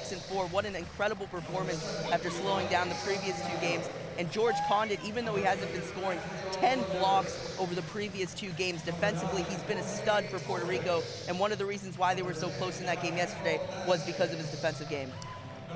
6-4. What an incredible performance after slowing down the previous 2 games. And George Condit, even though he hasn't been scoring 10 blocks over the previous 2 games, defensively he's been a stud for Puerto Rico, and one of the reasons why they were so close in that game yesterday was because of his defensive game.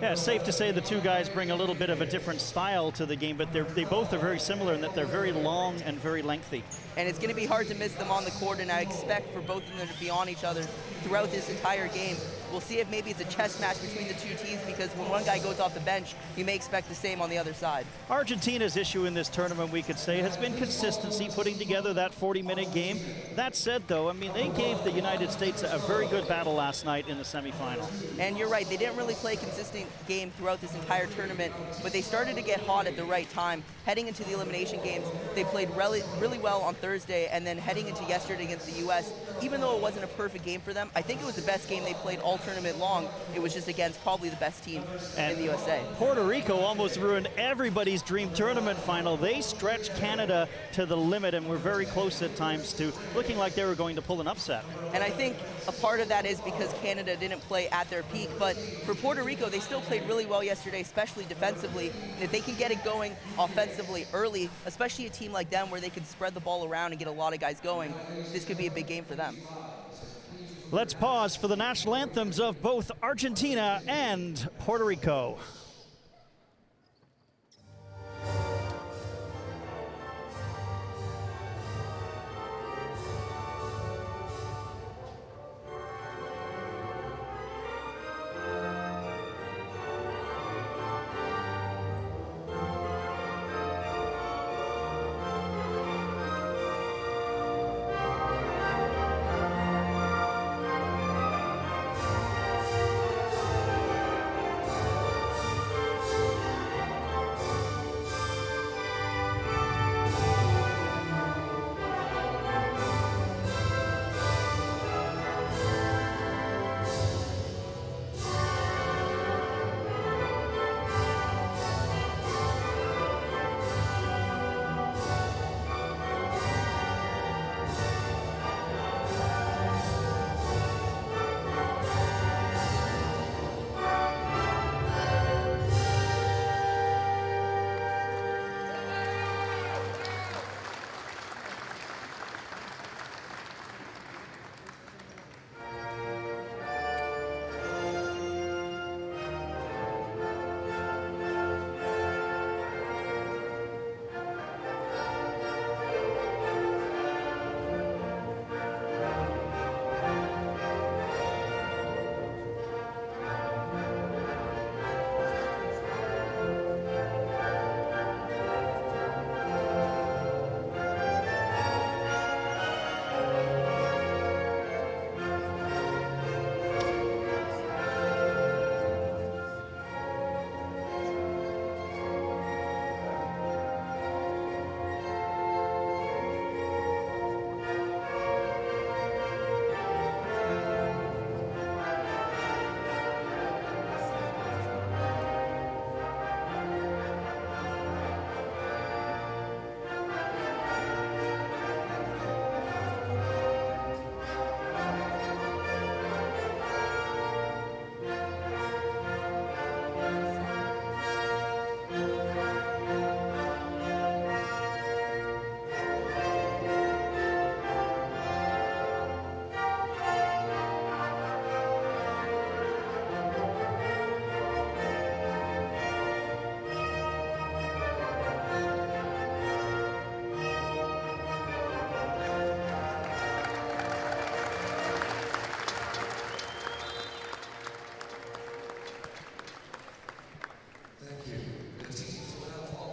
Yeah, safe to say the 2 guys bring a little bit of a different style to the game, but they both are very similar in that they're very long and very lengthy. And it's going to be hard to miss them on the court, and I expect for both of them to be on each other throughout this entire game. We'll see if maybe it's a chess match between the 2 teams, because when one guy goes off the bench, you may expect the same on the other side. Argentina's issue in this tournament, we could say, has been consistency, putting together that 40-minute game. That said, though, I mean, they gave the United States a very good battle last night in the semifinal. And you're right, they didn't really play a consistent game throughout this entire tournament, but they started to get hot at the right time. Heading into the elimination games, they played really well on Thursday, and then heading into yesterday against the U.S., even though it wasn't a perfect game for them, I think it was the best game they played all tournament long. It was just against probably the best team in the USA. Puerto Rico almost ruined everybody's dream tournament final. They stretched Canada to the limit and were very close at times to looking like they were going to pull an upset. And I think a part of that is because Canada didn't play at their peak, but for Puerto Rico, they still played really well yesterday, especially defensively. And if they can get it going offensively early, especially a team like them where they can spread the ball around and get a lot of guys going, this could be a big game for them. Let's pause for the national anthems of both Argentina and Puerto Rico.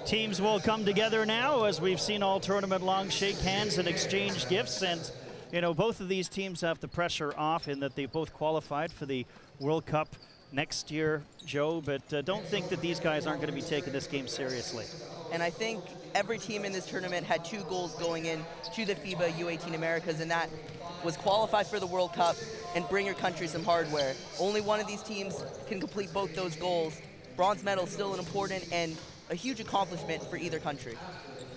Teams will come together now, as we've seen all tournament long, shake hands and exchange gifts. And, you know, both of these teams have the pressure off in that they both qualified for the World Cup next year, Joe, but don't think that these guys aren't going to be taking this game seriously. And I think every team in this tournament had 2 goals going in to the FIBA U18 Americas, and that was qualify for the World Cup and bring your country some hardware. Only one of these teams can complete both those goals. Bronze medal is still an important and a huge accomplishment for either country.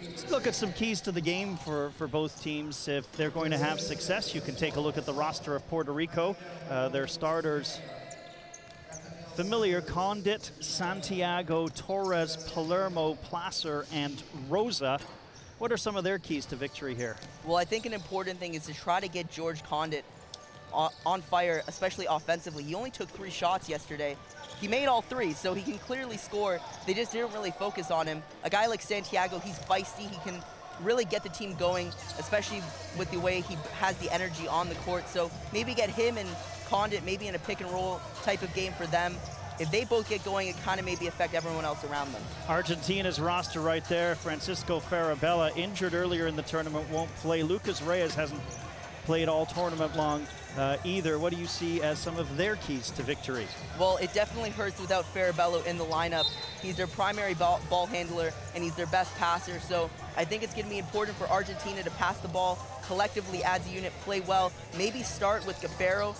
Let's look at some keys to the game for both teams. If they're going to have success, you can take a look at the roster of Puerto Rico. Their starters, familiar: Condit, Santiago, Torres, Palermo, Placer, and Rosa. What are some of their keys to victory here? Well, I think an important thing is to try to get George Condit on fire, especially offensively. He only took 3 shots yesterday. He made all 3, so he can clearly score. They just didn't really focus on him. A guy like Santiago, he's feisty. He can really get the team going, especially with the way he has the energy on the court. So maybe get him and Condit maybe in a pick and roll type of game for them. If they both get going, it kind of maybe affect everyone else around them. Argentina's roster right there. Francisco Farabella, injured earlier in the tournament, won't play. Lucas Reyes hasn't played all tournament long either. What do you see as some of their keys to victory? Well, it definitely hurts without Farabello in the lineup. He's their primary ball handler, and he's their best passer. So I think it's going to be important for Argentina to pass the ball collectively as a unit, play well, maybe start with Gaffaro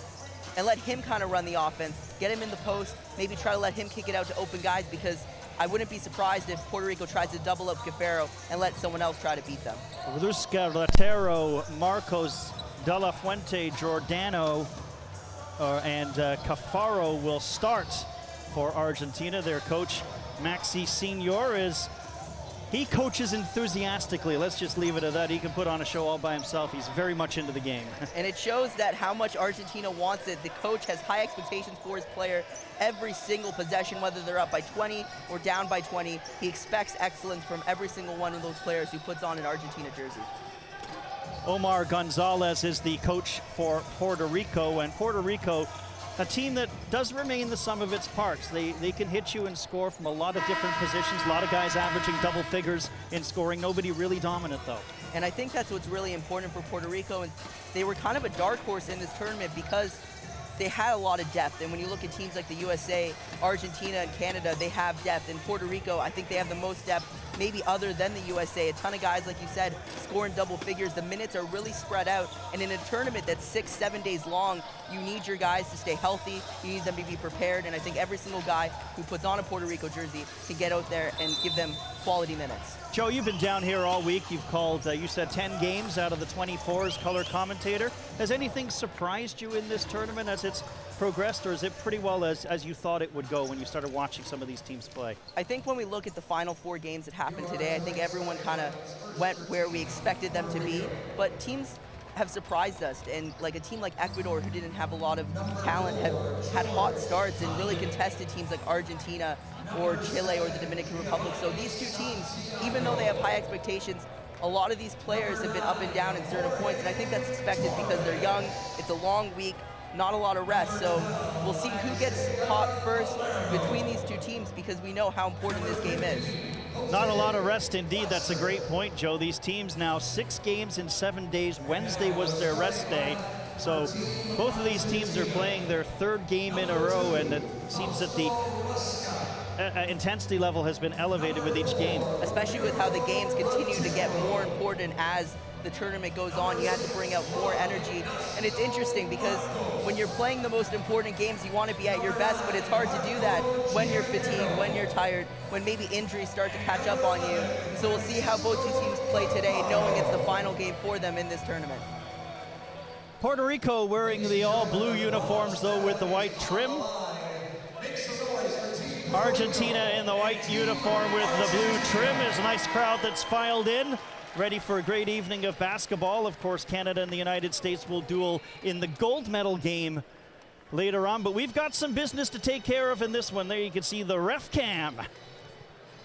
and let him kind of run the offense, get him in the post, maybe try to let him kick it out to open guys, because I wouldn't be surprised if Puerto Rico tries to double up Gaffaro and let someone else try to beat them. Rusca, Latero, Marcos, De La Fuente, Giordano, and Cafaro will start for Argentina. Their coach, Maxi Senior, he coaches enthusiastically. Let's just leave it at that. He can put on a show all by himself. He's very much into the game. And it shows that how much Argentina wants it. The coach has high expectations for his player every single possession, whether they're up by 20 or down by 20. He expects excellence from every single one of those players who puts on an Argentina jersey. Omar Gonzalez is the coach for Puerto Rico, and Puerto Rico, a team that does remain the sum of its parts. They can hit you and score from a lot of different positions, a lot of guys averaging double figures in scoring. Nobody really dominant, though. And I think that's what's really important for Puerto Rico, and they were kind of a dark horse in this tournament because they had a lot of depth. And when you look at teams like the USA, Argentina, and Canada, they have depth. In Puerto Rico, I think they have the most depth, maybe other than the USA. A ton of guys, like you said, scoring double figures. The minutes are really spread out. And in a tournament that's 6-7 days long, you need your guys to stay healthy. You need them to be prepared. And I think every single guy who puts on a Puerto Rico jersey can get out there and give them quality minutes. Joe, you've been down here all week. You've called, you said 10 games out of the 24 as color commentator. Has anything surprised you in this tournament as it's progressed, or is it pretty well as you thought it would go when you started watching some of these teams play? I think when we look at the final 4 games that happened today, I think everyone kind of went where we expected them to be, but teams have surprised us, and like a team like Ecuador, who didn't have a lot of talent, have had hot starts and really contested teams like Argentina or Chile or the Dominican Republic. So these two teams, even though they have high expectations, a lot of these players have been up and down in certain points, and I think that's expected because they're young, it's a long week, not a lot of rest. So we'll see who gets caught first between these two teams, because we know how important this game is. Not a lot of rest indeed. That's a great point, Joe. These teams now 6 games in 7 days. Wednesday was their rest day. So both of these teams are playing their 3rd game in a row, and it seems that the intensity level has been elevated with each game. Especially with how the games continue to get more important as the tournament goes on. You have to bring out more energy. And it's interesting because when you're playing the most important games, you want to be at your best, but it's hard to do that when you're fatigued, when you're tired, when maybe injuries start to catch up on you. So we'll see how both these teams play today, knowing it's the final game for them in this tournament. Puerto Rico wearing the all blue uniforms, though, with the white trim. Argentina in the white uniform with the blue trim. There's a nice crowd that's filed in, ready for a great evening of basketball. Of course, Canada and the United States will duel in the gold medal game later on, but we've got some business to take care of in this one. There you can see the ref cam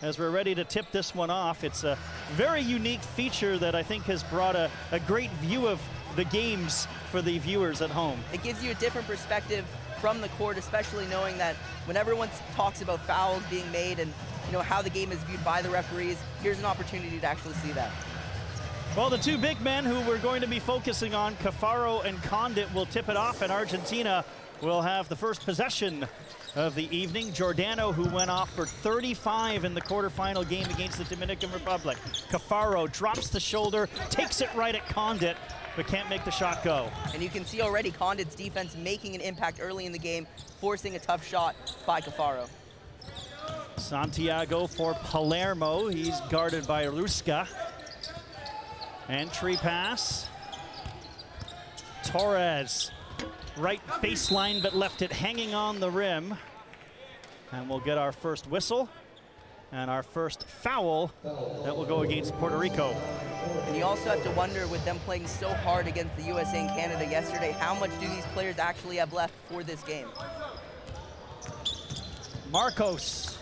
as we're ready to tip this one off. It's a very unique feature that I think has brought a great view of the games for the viewers at home. It gives you a different perspective from the court, especially knowing that when everyone talks about fouls being made and how the game is viewed by the referees, here's an opportunity to actually see that. Well, the 2 big men who we're going to be focusing on, Cafaro and Condit, will tip it off, and Argentina will have the first possession of the evening. Giordano, who went off for 35 in the quarterfinal game against the Dominican Republic. Cafaro drops the shoulder, takes it right at Condit, but can't make the shot go. And you can see already Condit's defense making an impact early in the game, forcing a tough shot by Cafaro. Santiago for Palermo. He's guarded by Rusca. Entry pass. Torres, right baseline, but left it hanging on the rim. And we'll get our first whistle and our first foul that will go against Puerto Rico. And you also have to wonder, with them playing so hard against the USA and Canada yesterday, how much do these players actually have left for this game? Marcos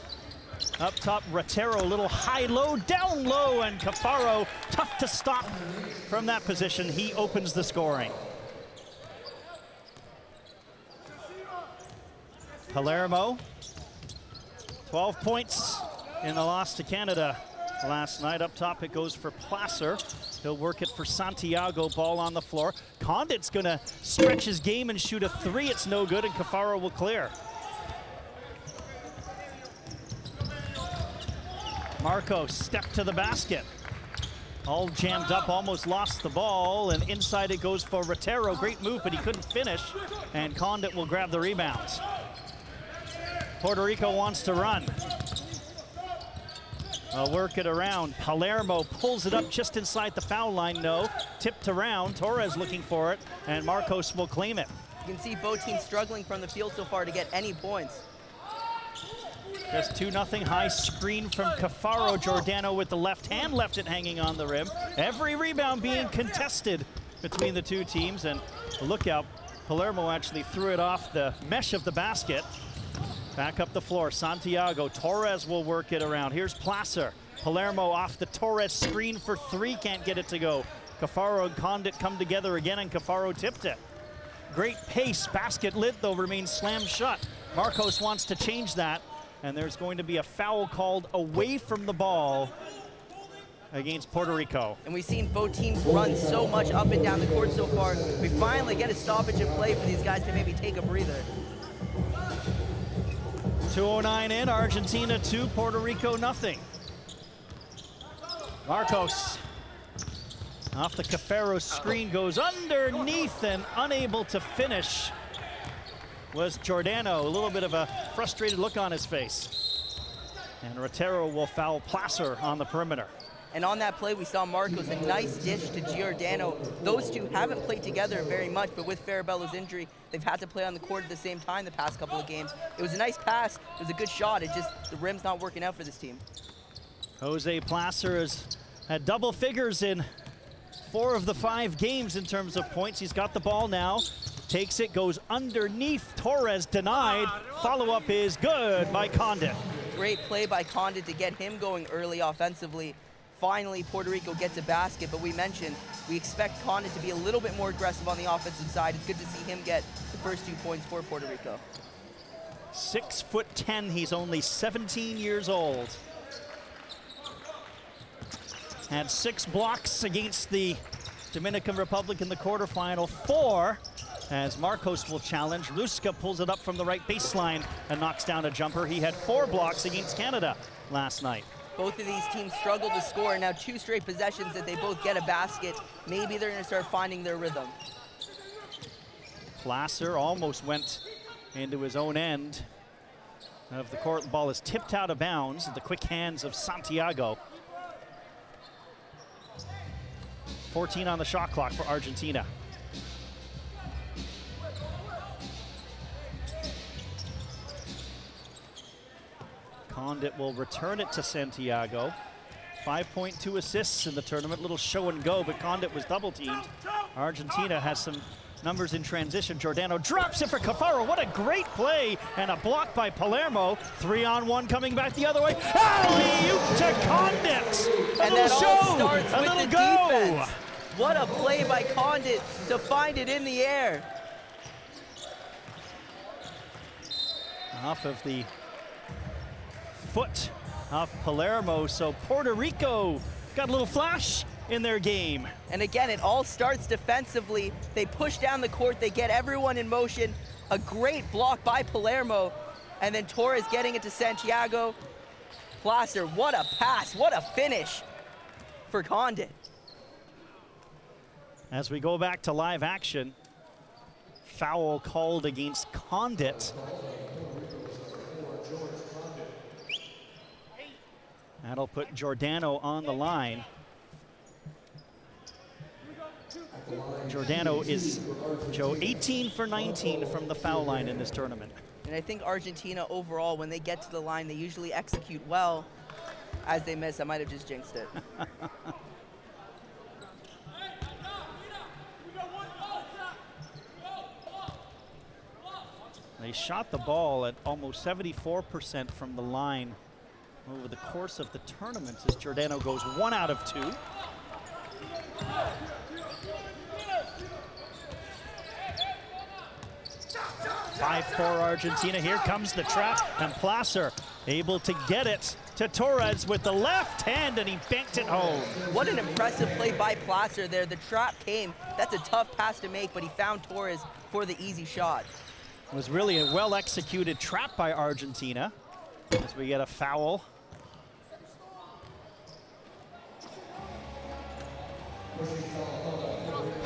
up top, Ratero, a little high-low, down-low, and Cafaro, tough to stop from that position. He opens the scoring. Palermo, 12 points in the loss to Canada last night. Up top, it goes for Placer. He'll work it for Santiago, ball on the floor. Condit's gonna stretch his game and shoot a three. It's no good, and Cafaro will clear. Marcos stepped to the basket. All jammed up, almost lost the ball, and inside it goes for Ratero. Great move, but he couldn't finish, and Condit will grab the rebounds. Puerto Rico wants to run. They'll work it around. Palermo pulls it up just inside the foul line. No, tipped around. Torres looking for it, and Marcos will claim it. You can see both teams struggling from the field so far to get any points. Just 2-0, high screen from Cafaro. Giordano with the left hand left it hanging on the rim. Every rebound being contested between the two teams, and look out, Palermo actually threw it off the mesh of the basket. Back up the floor, Santiago. Torres will work it around. Here's Placer. Palermo off the Torres screen for three, can't get it to go. Cafaro and Condit come together again, and Cafaro tipped it. Great pace, basket lid though remains slammed shut. Marcos wants to change that, and there's going to be a foul called away from the ball against Puerto Rico. And we've seen both teams run so much up and down the court so far. We finally get a stoppage in play for these guys to maybe take a breather. 2:09 in, Argentina 2, Puerto Rico nothing. Marcos off the Cafaro screen, goes underneath, and unable to finish was Giordano. A little bit of a frustrated look on his face. And Ratero will foul Placer on the perimeter. And on that play, we saw Marcos, a nice dish to Giordano. Those two haven't played together very much, but with Farabello's injury, they've had to play on the court at the same time the past couple of games. It was a nice pass, it was a good shot, it just, the rim's not working out for this team. Jose Placer has had double figures in 4 of the 5 games in terms of points. He's got the ball now, takes it, goes underneath, Torres denied. Follow-up is good by Condit. Great play by Condit to get him going early offensively. Finally, Puerto Rico gets a basket, but we mentioned we expect Condit to be a little bit more aggressive on the offensive side. It's good to see him get the first 2 points for Puerto Rico. 6'10", he's only 17 years old. Had 6 blocks against the Dominican Republic in the quarterfinal, 4 as Marcos will challenge. Luska pulls it up from the right baseline and knocks down a jumper. He had 4 blocks against Canada last night. Both of these teams struggle to score, and now 2 straight possessions that they both get a basket. Maybe they're going to start finding their rhythm. Placer almost went into his own end of the court. The ball is tipped out of bounds at the quick hands of Santiago. 14 on the shot clock for Argentina. Condit will return it to Santiago. 5.2 assists in the tournament, little show and go, but Condit was double teamed. Argentina has some numbers in transition. Giordano drops it for Cafaro. What a great play, and a block by Palermo. 3-on-1 coming back the other way. Alley-oop to Condit. And that all starts a with little the go. defense. What a play by Condit to find it in the air. Off of the foot of Palermo, so Puerto Rico got a little flash in their game. And again, it all starts defensively. They push down the court, they get everyone in motion. A great block by Palermo, and then Torres getting it to Santiago. Placer, what a pass, what a finish for Condit. As we go back to live action, foul called against Condit. That'll put Giordano on the line. Giordano is, Joe, 18 for 19 from the foul line in this tournament. And I think Argentina overall, when they get to the line, they usually execute well. As they miss, I might have just jinxed it. They shot the ball at almost 74% from the line over the course of the tournament as Giordano goes 1 out of 2. Five for Argentina. Here comes the trap, and Placer able to get it to Torres with the left hand, and he banked it home. What an impressive play by Placer there. The trap came. That's a tough pass to make, but he found Torres for the easy shot. It was really a well-executed trap by Argentina as we get a foul.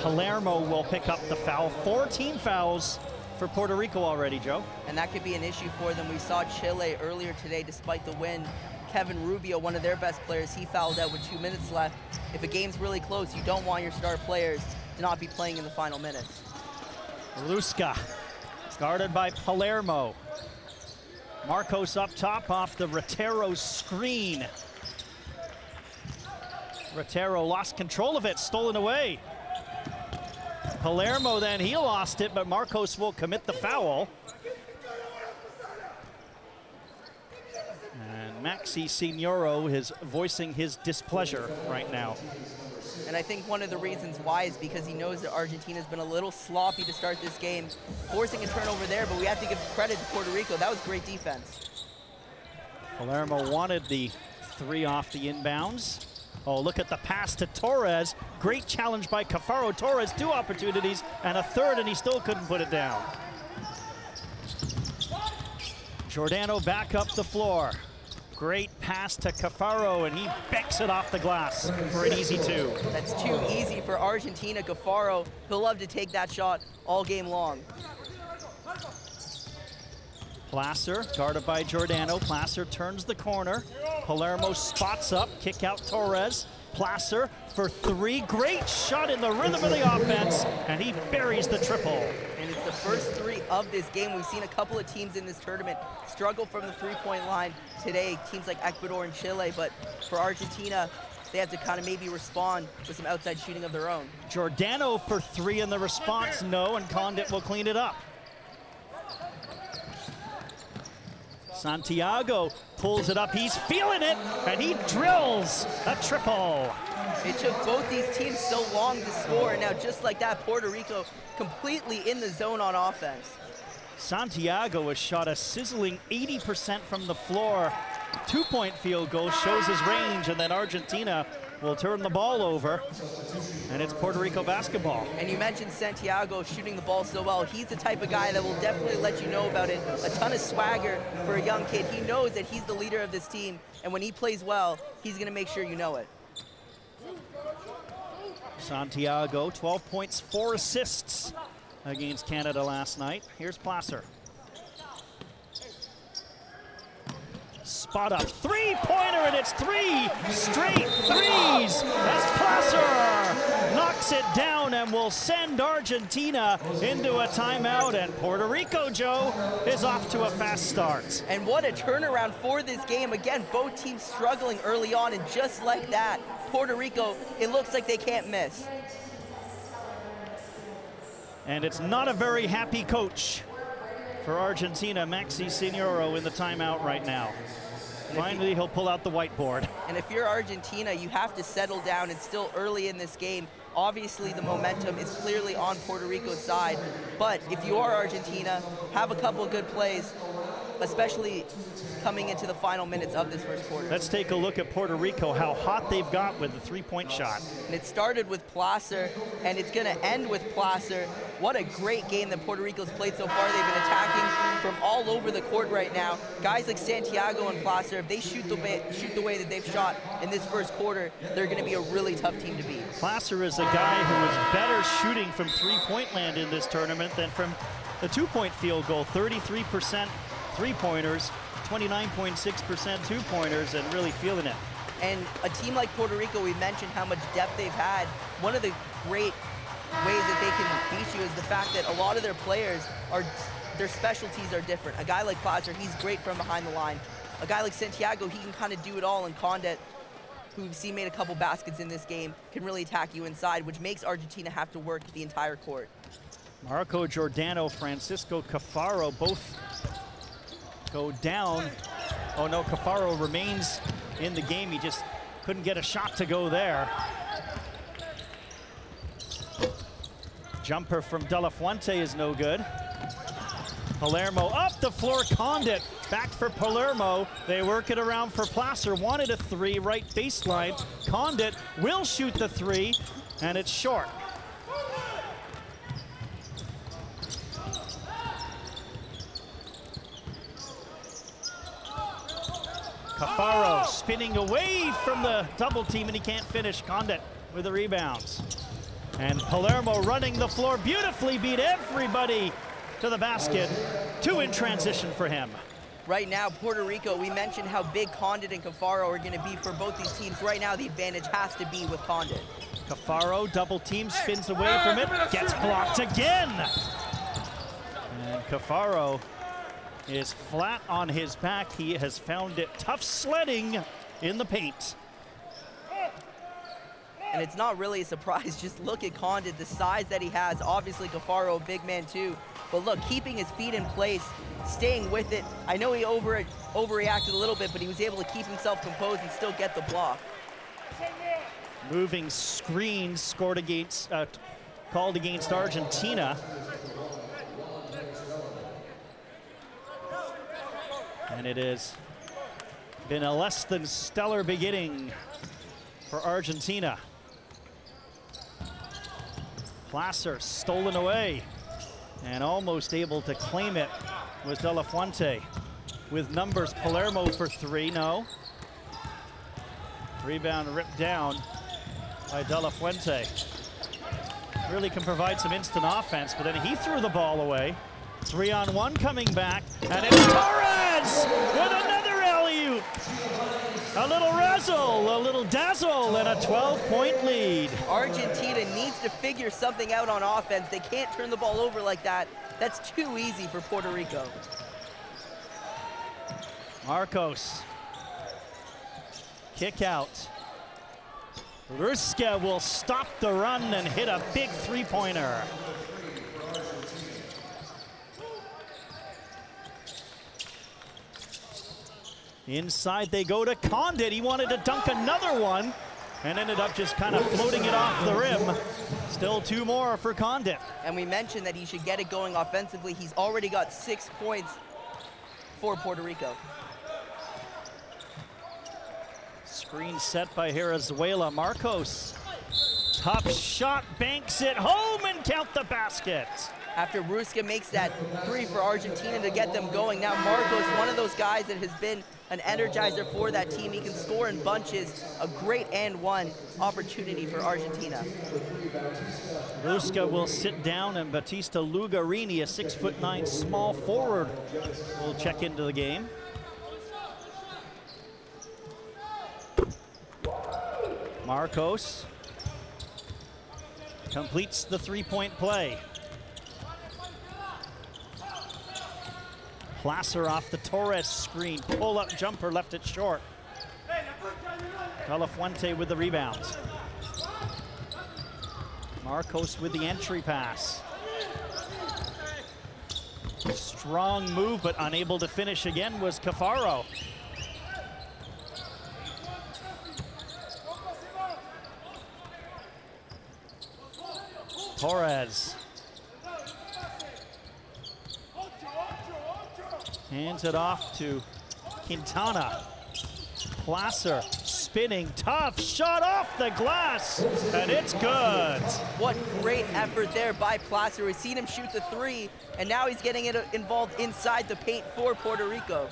Palermo will pick up the foul. 4 team fouls for Puerto Rico already, Joe. And that could be an issue for them. We saw Chile earlier today, despite the win. Kevin Rubio, one of their best players, he fouled out with 2 minutes left. If a game's really close, you don't want your star players to not be playing in the final minutes. Luska, guarded by Palermo. Marcos up top off the Rotero screen. Rotero lost control of it, stolen away. Palermo then, he lost it, but Marcos will commit the foul. And Maxi Signoro is voicing his displeasure right now. And I think one of the reasons why is because he knows that Argentina's been a little sloppy to start this game, forcing a turnover there, but we have to give credit to Puerto Rico. That was great defense. Palermo wanted the 3 off the inbounds. Oh, look at the pass to Torres. Great challenge by Cafaro. Torres, 2 opportunities and a third, and he still couldn't put it down. Giordano back up the floor. Great pass to Cafaro, and he backs it off the glass for an easy 2. That's too easy for Argentina. Cafaro, he'll love to take that shot all game long. Placer, guarded by Giordano. Placer turns the corner. Palermo spots up, kick out Torres. Placer for 3. Great shot in the rhythm of the offense, and he buries the triple. And it's the first 3 of this game. We've seen a couple of teams in this tournament struggle from the 3-point line today, teams like Ecuador and Chile, but for Argentina, they have to kind of maybe respond with some outside shooting of their own. Giordano for 3, and the response no, and Condit will clean it up. Santiago pulls it up, he's feeling it, and he drills a triple. It took both these teams so long to score, and now just like that, Puerto Rico completely in the zone on offense. Santiago has shot a sizzling 80% from the floor. 2-point field goal shows his range, and then Argentina will turn the ball over, and it's Puerto Rico basketball. And you mentioned Santiago shooting the ball so well. He's the type of guy that will definitely let you know about it. A ton of swagger for a young kid. He knows that he's the leader of this team, and when he plays well, he's gonna make sure you know it. Santiago, 12 points, 4 assists against Canada last night. Here's Placer. Spot up, 3-pointer, and it's 3 straight threes as Placer knocks it down and will send Argentina into a timeout, and Puerto Rico, Joe, is off to a fast start. And what a turnaround for this game. Again, both teams struggling early on, and just like that, Puerto Rico, it looks like they can't miss. And it's not a very happy coach for Argentina. Maxi Signoro in the timeout right now. Finally, he'll pull out the whiteboard. And if you're Argentina, you have to settle down. It's still early in this game. Obviously, the momentum is clearly on Puerto Rico's side. But if you are Argentina, have a couple of good plays, especially coming into the final minutes of this first quarter. Let's take a look at Puerto Rico, how hot they've got with the 3-point shot. And it started with Placer, and it's going to end with Placer. What a great game that Puerto Rico's played so far. They've been attacking from all over the court right now. Guys like Santiago and Placer, if they shoot the way that they've shot in this first quarter, they're going to be a really tough team to beat. Placer is a guy who is better shooting from 3-point land in this tournament than from the 2-point field goal. 33% 3-pointers, 29.6% 2-pointers, and really feeling it. And a team like Puerto Rico, we mentioned how much depth they've had. One of the great ways that they can beat you is the fact that a lot of their players are their specialties are different. A guy like Placer, he's great from behind the line. A guy like Santiago, he can kind of do it all, and Condit, who we've seen made a couple baskets in this game, can really attack you inside, which makes Argentina have to work the entire court. Marco Giordano, Francisco Cafaro both go down. Oh no, Cafaro remains in the game. He just couldn't get a shot to go there. Jumper from De La Fuente is no good. Palermo up the floor, Condit back for Palermo. They work it around for Placer. Wanted a three, right baseline. Condit will shoot the three, and it's short. Cafaro spinning away from the double team, and he can't finish. Condit with the rebounds. And Palermo running the floor beautifully, beat everybody to the basket. Two in transition for him. Right now, Puerto Rico, we mentioned how big Condit and Cafaro are going to be for both these teams. Right now, the advantage has to be with Condit. Cafaro, double team, spins away from it, gets blocked again. And Cafaro is flat on his back. He has found it tough sledding in the paint. And it's not really a surprise. Just look at Condit, the size that he has. Obviously, Cafaro, a big man too. But look, keeping his feet in place, staying with it. I know he overreacted a little bit, but he was able to keep himself composed and still get the block. Moving screens scored against, called against Argentina. And it has been a less than stellar beginning for Argentina. Placer stolen away and almost able to claim it was De La Fuente. With numbers, Palermo for three, no. Rebound ripped down by De La Fuente. Really can provide some instant offense, but then he threw the ball away. 3-on-1 coming back, and it's Torres with another alley-oop. A little razzle, a little dazzle, and a 12-point lead. Argentina needs to figure something out on offense. They can't turn the ball over like that. That's too easy for Puerto Rico. Marcos. Kick out. Ruska will stop the run and hit a big three-pointer. Inside they go to Condit. He wanted to dunk another one and ended up just kind of floating it off the rim. Still two more for Condit. And we mentioned that he should get it going offensively. He's already got 6 points for Puerto Rico. Screen set by Herazuela. Marcos. Tough shot, banks it home and count the basket. After Ruska makes that three for Argentina to get them going, now Marcos, one of those guys that has been an energizer for that team. He can score in bunches. A great and one opportunity for Argentina. Ruska will sit down, and Batista Lugarini, a 6'9" small forward, will check into the game. Marcos completes the three-point play. Placer off the Torres screen. Pull-up jumper left it short. De La Fuente with the rebound. Marcos with the entry pass. Strong move, but unable to finish again was Cafaro. Torres. Hands it off to Quintana. Placer spinning, tough shot off the glass, and it's good. What great effort there by Placer. We've seen him shoot the three, and now he's getting it involved inside the paint for Puerto Rico.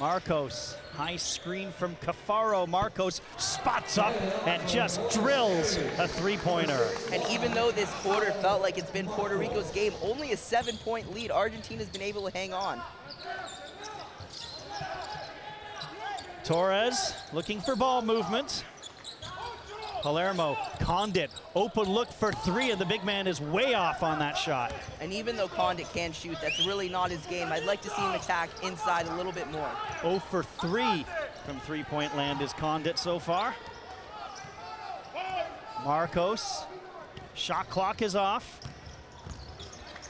Marcos, high screen from Cafaro. Marcos spots up and just drills a three-pointer. And even though this quarter felt like it's been Puerto Rico's game, only a 7-point lead, Argentina's been able to hang on. Torres looking for ball movement. Palermo, Condit, open look for three, and the big man is way off on that shot. And even though Condit can shoot, that's really not his game. I'd like to see him attack inside a little bit more. 0 for 3 from three-point land is Condit so far. Marcos, shot clock is off.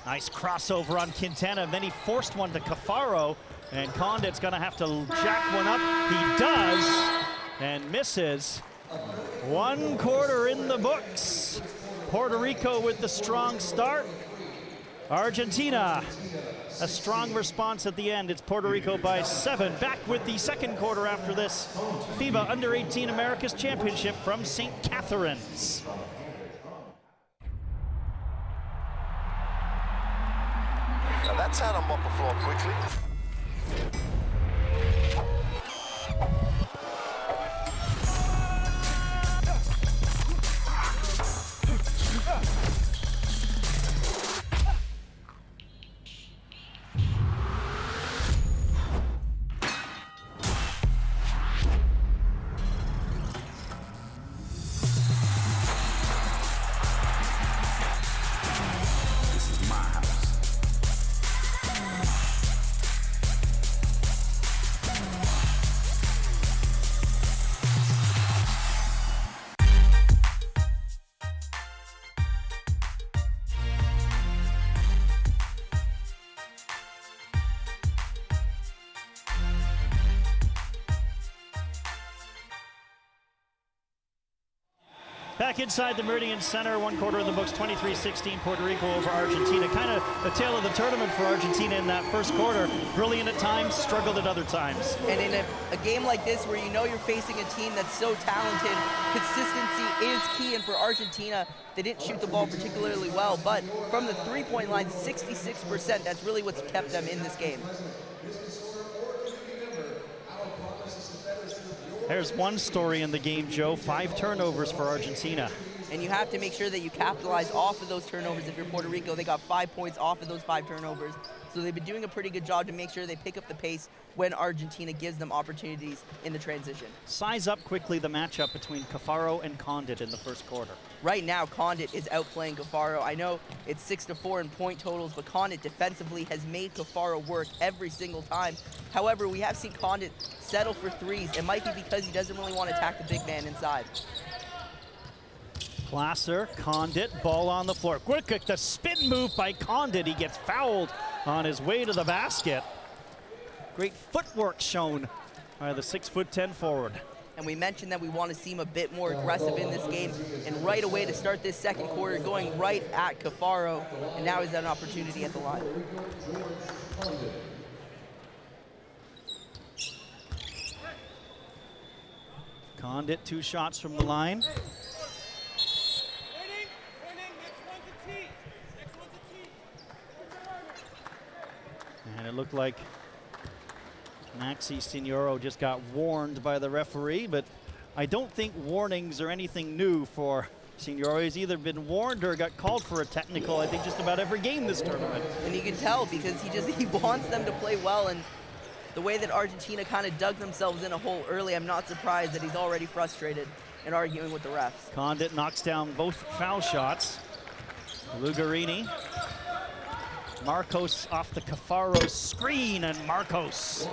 Nice crossover on Quintana, and then he forced one to Cafaro, and Condit's gonna have to jack one up. He does, and misses. 1 quarter in the books. Puerto Rico with the strong start. Argentina, a strong response at the end. It's Puerto Rico by 7. Back with the second quarter after this FIBA U18 Americas Championship from St. Catharines. Now that's how to mop the floor quickly. Back inside the Meridian Center, 1 quarter in the books, 23-16 Puerto Rico over Argentina. Kind of the tale of the tournament for Argentina in that first quarter. Brilliant at times, struggled at other times. And in a game like this where you know you're facing a team that's so talented, consistency is key. And for Argentina, they didn't shoot the ball particularly well, but from the three-point line, 66%, that's really what's kept them in this game. There's one story in the game, Joe. 5 turnovers for Argentina. And you have to make sure that you capitalize off of those turnovers. If you're Puerto Rico, they got 5 points off of those 5 turnovers. So they've been doing a pretty good job to make sure they pick up the pace when Argentina gives them opportunities in the transition. Size up quickly the matchup between Cafaro and Condit in the first quarter. Right now, Condit is outplaying Cafaro. I know it's 6-4 in point totals, but Condit defensively has made Cafaro work every single time. However, we have seen Condit settle for threes. It might be because he doesn't really want to attack the big man inside. Placer, Condit, ball on the floor. Quick, the spin move by Condit. He gets fouled on his way to the basket. Great footwork shown by the 6'10" forward. And we mentioned that we want to see him a bit more aggressive in this game. And right away to start this second quarter, going right at Cafaro. And now he's got an opportunity at the line. Condit, 2 shots from the line. And it looked like Maxi Signoro just got warned by the referee, but I don't think warnings are anything new for Signoro. He's either been warned or got called for a technical, I think, just about every game this tournament. And you can tell because he wants them to play well, and the way that Argentina kind of dug themselves in a hole early, I'm not surprised that he's already frustrated and arguing with the refs. Condit knocks down both foul shots. Lugarini. Marcos off the Cafaro screen, and Marcos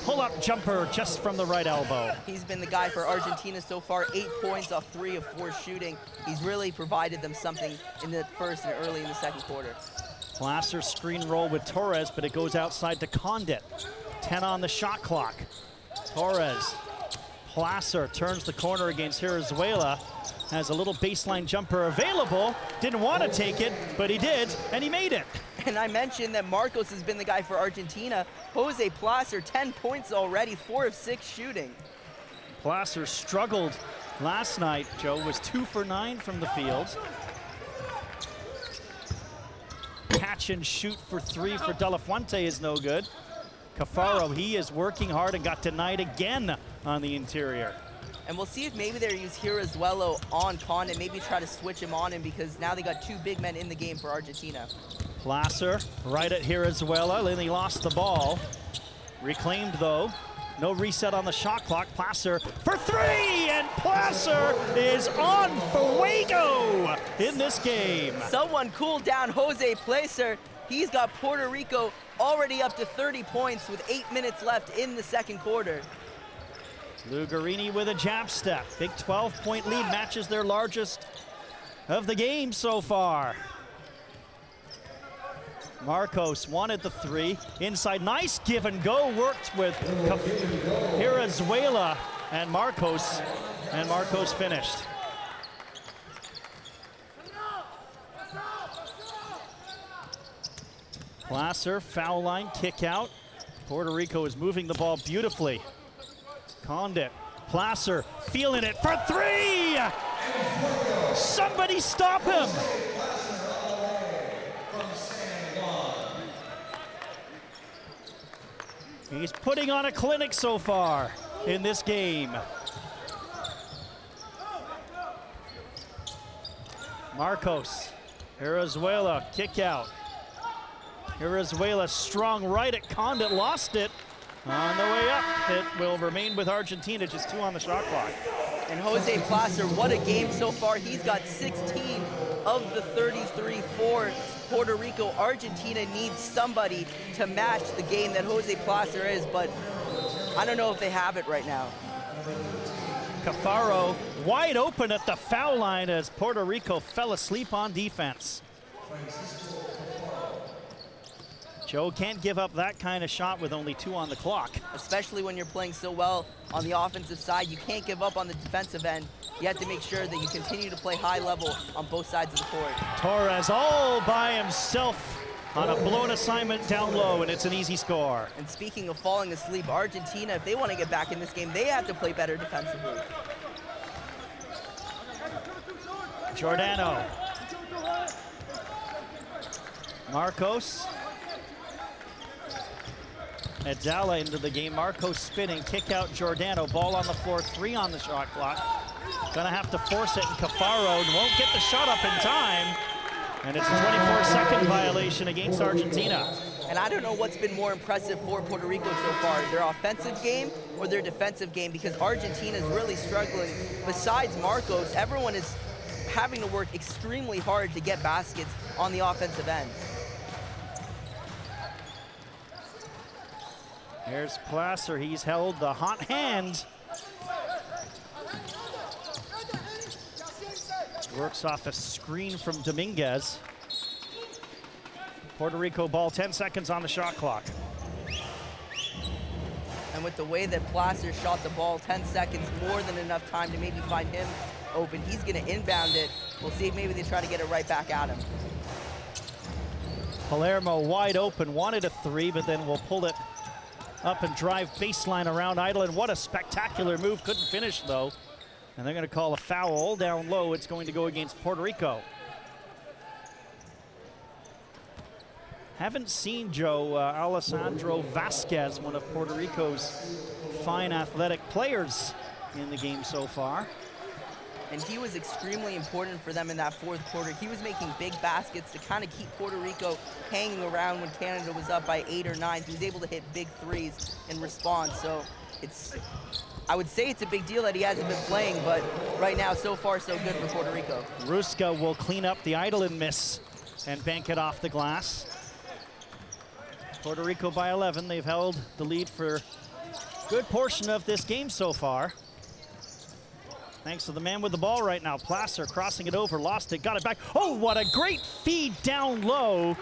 pull-up jumper just from the right elbow. He's been the guy for Argentina so far, 8 points off 3 of 4 shooting. He's really provided them something in the first and early in the second quarter. Placer screen roll with Torres, but it goes outside to Condit. 10 on the shot clock. Torres, Placer turns the corner against Hirazuela. Has a little baseline jumper available. Didn't want to take it, but he did, and he made it. And I mentioned that Marcos has been the guy for Argentina. Jose Placer, 10 points already, 4 of 6 shooting. Placer struggled last night, Joe, was 2 for 9 from the field. Catch and shoot for 3 for De La Fuente is no good. Cafaro, he is working hard and got denied again on the interior. And we'll see if maybe they use Hirazuelo on Condit, maybe try to switch him on him because now they got 2 big men in the game for Argentina. Placer right at Hirazuela, then he lost the ball. Reclaimed though. No reset on the shot clock. Placer for three, and Placer is on fuego in this game. Someone cool down Jose Placer. He's got Puerto Rico already up to 30 points with 8 minutes left in the second quarter. Lugarini with a jab step. Big 12-point lead, matches their largest of the game so far. Marcos wanted the three. Inside, nice give and go. Worked with Hirazuela and Marcos finished. Placer, foul line, kick out. Puerto Rico is moving the ball beautifully. Condit, Placer, feeling it for three! Somebody stop him! He's putting on a clinic so far in this game. Marcos, Hirazuela, kick out. Hirazuela strong right at Condit, lost it. On the way up, it will remain with Argentina, just 2 on the shot clock. And Jose Placer, what a game so far. He's got 16 of the 33 for Puerto Rico. Argentina needs somebody to match the game that Jose Placer is, but I don't know if they have it right now. Cafaro wide open at the foul line as Puerto Rico fell asleep on defense. Joe can't give up that kind of shot with only 2 on the clock. Especially when you're playing so well on the offensive side. You can't give up on the defensive end. You have to make sure that you continue to play high level on both sides of the court. Torres all by himself on a blown assignment down low, and it's an easy score. And speaking of falling asleep, Argentina, if they want to get back in this game, they have to play better defensively. Giordano. Marcos. Adzala into the game. Marcos spinning, kick out Giordano. Ball on the floor, 3 on the shot clock. Gonna have to force it, and Cafaro won't get the shot up in time. And it's a 24-second violation against Argentina. And I don't know what's been more impressive for Puerto Rico so far, their offensive game or their defensive game, because Argentina is really struggling. Besides Marcos, everyone is having to work extremely hard to get baskets on the offensive end. Here's Placer, he's held the hot hand. Works off a screen from Dominguez. Puerto Rico ball, 10 seconds on the shot clock. And with the way that Placer shot the ball, 10 seconds, more than enough time to maybe find him open. He's gonna inbound it. We'll see if maybe they try to get it right back at him. Palermo wide open, wanted a 3, but then will pull it up and drive baseline around Idle. And what a spectacular move, couldn't finish though. And they're gonna call a foul down low. It's going to go against Puerto Rico. Haven't seen Joe Alessandro Vasquez, one of Puerto Rico's fine athletic players in the game so far. And he was extremely important for them in that fourth quarter. He was making big baskets to kind of keep Puerto Rico hanging around when Canada was up by 8 or 9. He was able to hit big threes in response. So I would say it's a big deal that he hasn't been playing, but right now, so far, so good for Puerto Rico. Ruska will clean up the idle and miss and bank it off the glass. Puerto Rico by 11. They've held the lead for a good portion of this game so far. Thanks to the man with the ball right now. Placer crossing it over, lost it, got it back. Oh, what a great feed down low.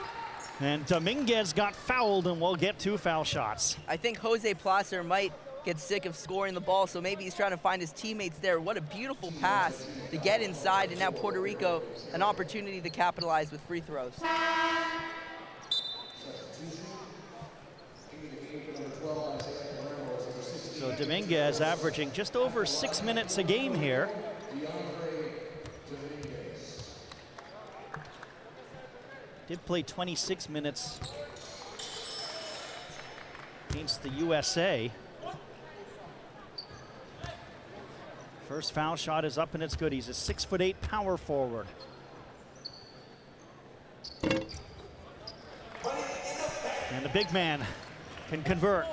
And Dominguez got fouled and will get 2 foul shots. I think Jose Placer might get sick of scoring the ball, so maybe he's trying to find his teammates there. What a beautiful pass to get inside, and now Puerto Rico an opportunity to capitalize with free throws. So Dominguez averaging just over 6 minutes a game here. Did play 26 minutes against the USA. First foul shot is up and it's good. He's a 6'8" power forward. And the big man can convert.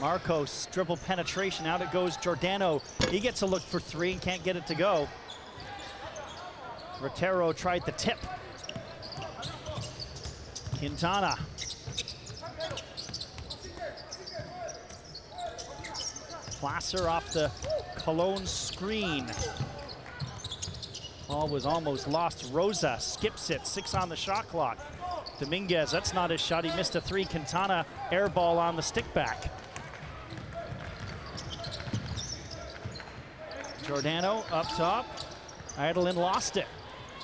Marcos, dribble penetration, out it goes Giordano. He gets a look for three and can't get it to go. Rotero tried the tip. Quintana. Placer off the Cologne screen. Ball was almost lost. Rosa skips it, 6 on the shot clock. Dominguez, that's not his shot, he missed a 3. Quintana, air ball on the stick back. Giordano up top. Idolin lost it.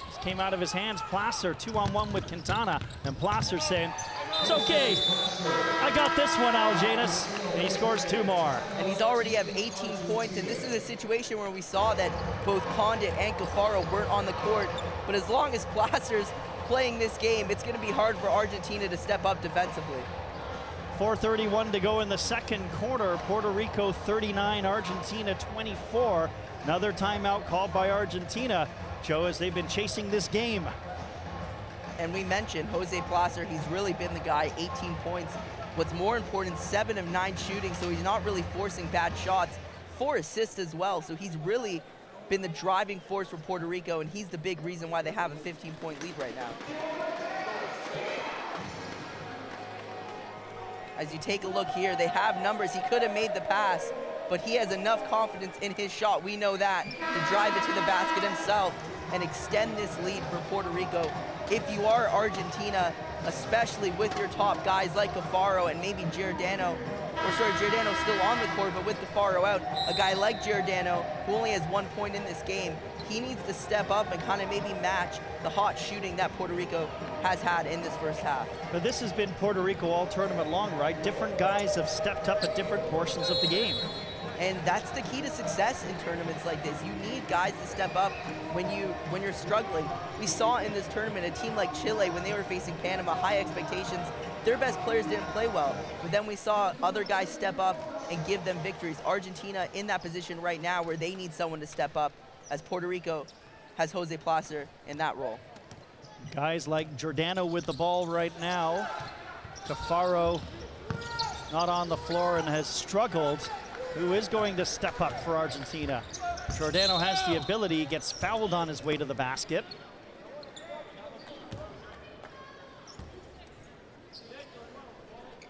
This came out of his hands. Placer 2-on-1 with Quintana. And Placer saying, it's okay. I got this one, Aljanus. And he scores 2 more. And he's already have 18 points. And this is a situation where we saw that both Condit and Cafaro weren't on the court. But as long as Placer's playing this game, it's going to be hard for Argentina to step up defensively. 4:31 to go in the second quarter. Puerto Rico 39, Argentina 24. Another timeout called by Argentina, Joe, as they've been chasing this game. And we mentioned Jose Placer, he's really been the guy, 18 points. What's more important, 7 of 9 shooting, so he's not really forcing bad shots. 4 assists as well, so he's really been the driving force for Puerto Rico, and he's the big reason why they have a 15-point lead right now. As you take a look here, they have numbers. He could have made the pass, but he has enough confidence in his shot, we know that, to drive it to the basket himself and extend this lead for Puerto Rico. If you are Argentina, especially with your top guys like Cafaro and maybe Giordano's still on the court, but with Cafaro out, a guy like Giordano, who only has 1 point in this game, he needs to step up and kind of maybe match the hot shooting that Puerto Rico has had in this first half. But this has been Puerto Rico all tournament long, right? Different guys have stepped up at different portions of the game. And that's the key to success in tournaments like this. You need guys to step up when you're struggling. We saw in this tournament a team like Chile, when they were facing Panama, high expectations. Their best players didn't play well, but then we saw other guys step up and give them victories. Argentina in that position right now where they need someone to step up, as Puerto Rico has Jose Placer in that role. Guys like Giordano with the ball right now. Cafaro not on the floor and has struggled. Who is going to step up for Argentina? Giordano has the ability, gets fouled on his way to the basket.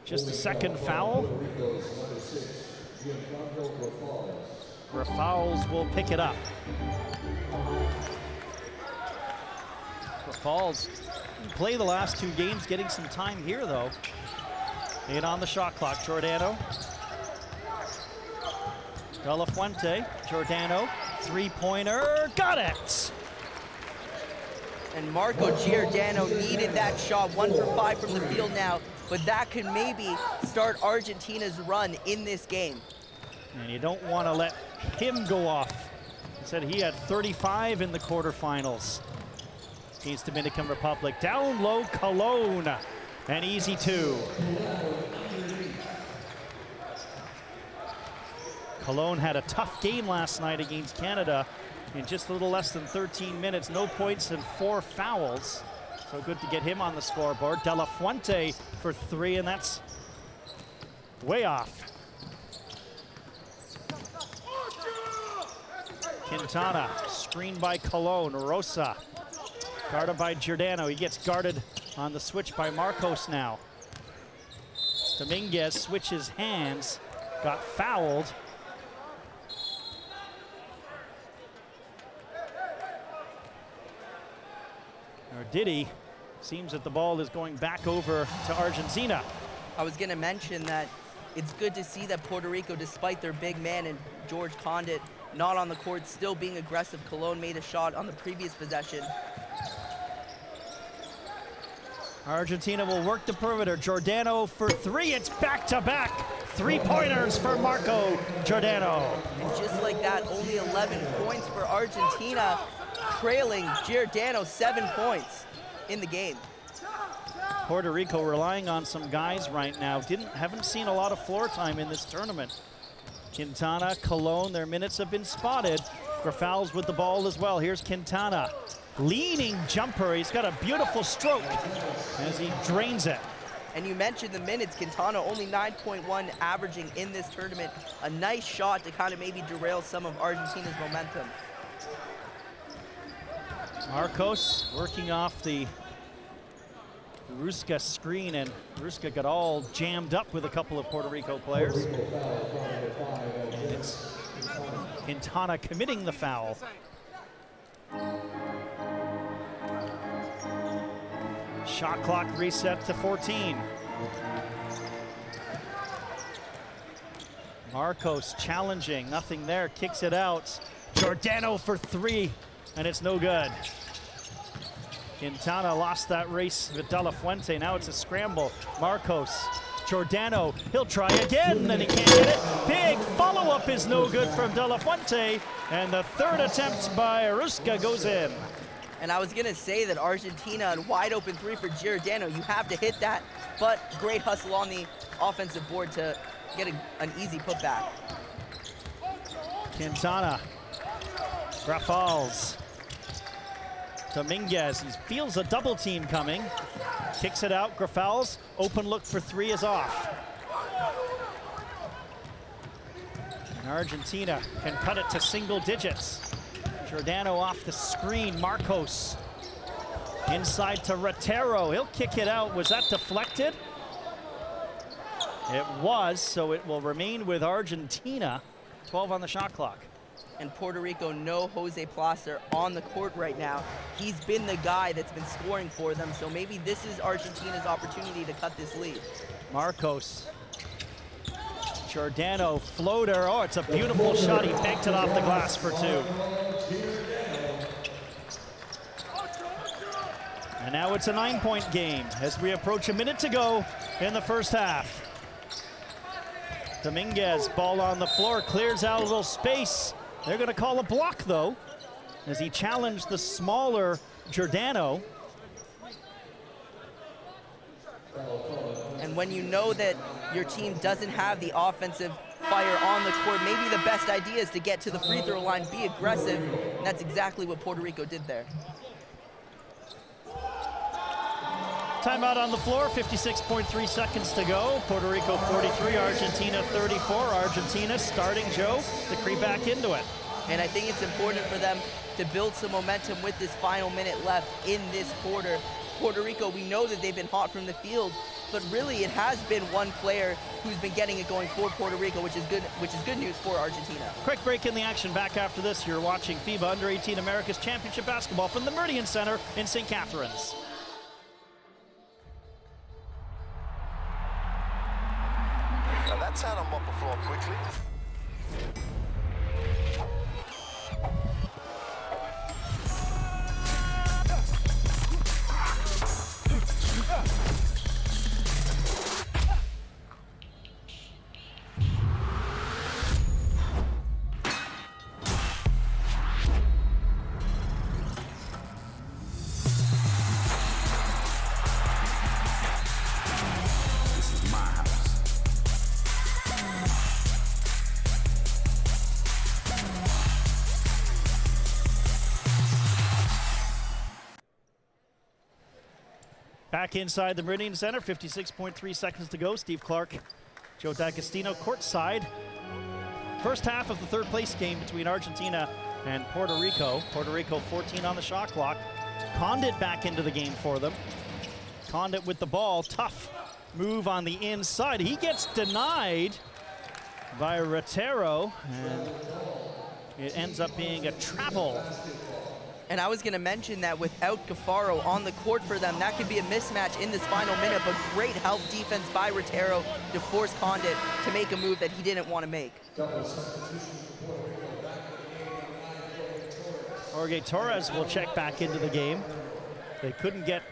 Just a second foul. Rafals will pick it up. Rafals play the last 2 games, getting some time here though. 8 on the shot clock, Giordano. De La Fuente, Giordano, 3-pointer, got it! And Marco Giordano needed that shot, 1 for 5 from the field now, but that could maybe start Argentina's run in this game. And you don't want to let him go off. He said he had 35 in the quarterfinals against Dominican Republic. Down low, Cologne, an easy 2. Cologne had a tough game last night against Canada in just a little less than 13 minutes. No points and 4 fouls. So good to get him on the scoreboard. De La Fuente for 3, and that's way off. Quintana, screened by Cologne. Rosa, guarded by Giordano. He gets guarded on the switch by Marcos now. Dominguez switches hands, got fouled. Or did he? Seems that the ball is going back over to Argentina. I was going to mention that it's good to see that Puerto Rico, despite their big man and George Condit not on the court, still being aggressive. Cologne made a shot on the previous possession. Argentina will work the perimeter. Giordano for 3. It's back-to-back 3-pointers for Marco Giordano. And just like that, only 11 points for Argentina, trailing Giordano 7 points in the game. Puerto Rico relying on some guys right now. Haven't seen a lot of floor time in this tournament. Quintana, Cologne, their minutes have been spotted. Grafals with the ball as well. Here's Quintana. Leaning jumper. He's got a beautiful stroke as he drains it. And you mentioned the minutes. Quintana only 9.1 averaging in this tournament. A nice shot to kind of maybe derail some of Argentina's momentum. Marcos working off the Ruska screen, and Ruska got all jammed up with a couple of Puerto Rico players. And it's Quintana committing the foul. Shot clock reset to 14. Marcos challenging, nothing there, kicks it out. Giordano for three, and it's no good. Quintana lost that race with De La Fuente. Now it's a scramble. Marcos, Giordano, he'll try again, and he can't get it. Big follow-up is no good from De La Fuente, and the third attempt by Ruska goes in. And I was gonna say that Argentina, a wide open three for Giordano, you have to hit that, but great hustle on the offensive board to get an easy putback. Quintana, Grafals, Dominguez, he feels a double team coming, kicks it out, Grafals, open look for three is off. And Argentina can cut it to single digits. Giordano off the screen, Marcos inside to Ratero, he'll kick it out. Was that deflected? It was, so it will remain with Argentina. 12 on the shot clock. And Puerto Rico, no Jose Placer on the court right now. He's been the guy that's been scoring for them, so maybe this is Argentina's opportunity to cut this lead. Marcos, Giordano, floater, oh, it's a beautiful shot. He banked it off the glass for two. And now it's a 9-point game as we approach a minute to go in the first half. Dominguez, ball on the floor, clears out a little space. They're going to call a block, though, as he challenged the smaller Giordano. And when you know that your team doesn't have the offensive fire on the court, maybe the best idea is to get to the free throw line, be aggressive, and that's exactly what Puerto Rico did there. Timeout on the floor, 56.3 seconds to go. Puerto Rico 43, Argentina 34. Argentina starting, Joe, to creep back into it. And I think it's important for them to build some momentum with this final minute left in this quarter. Puerto Rico, we know that they've been hot from the field, but really it has been one player who's been getting it going for Puerto Rico, which is good news for Argentina. Quick break in the action. Back after this, you're watching FIBA U18 Americas Championship basketball from the Meridian Center in St. Catharines. Now that's how to mop the floor quickly. Back inside the Meridian Center, 56.3 seconds to go. Steve Clark, Joe D'Agostino courtside. First half of the third place game between Argentina and Puerto Rico. Puerto Rico 14 on the shot clock. Condit back into the game for them. Condit with the ball, tough move on the inside. He gets denied by Ratero, and it ends up being a travel. And I was going to mention that without Cafaro on the court for them, that could be a mismatch in this final minute, but great help defense by Ratero to force Condit to make a move that he didn't want to make. Jorge Torres will check back into the game. They couldn't get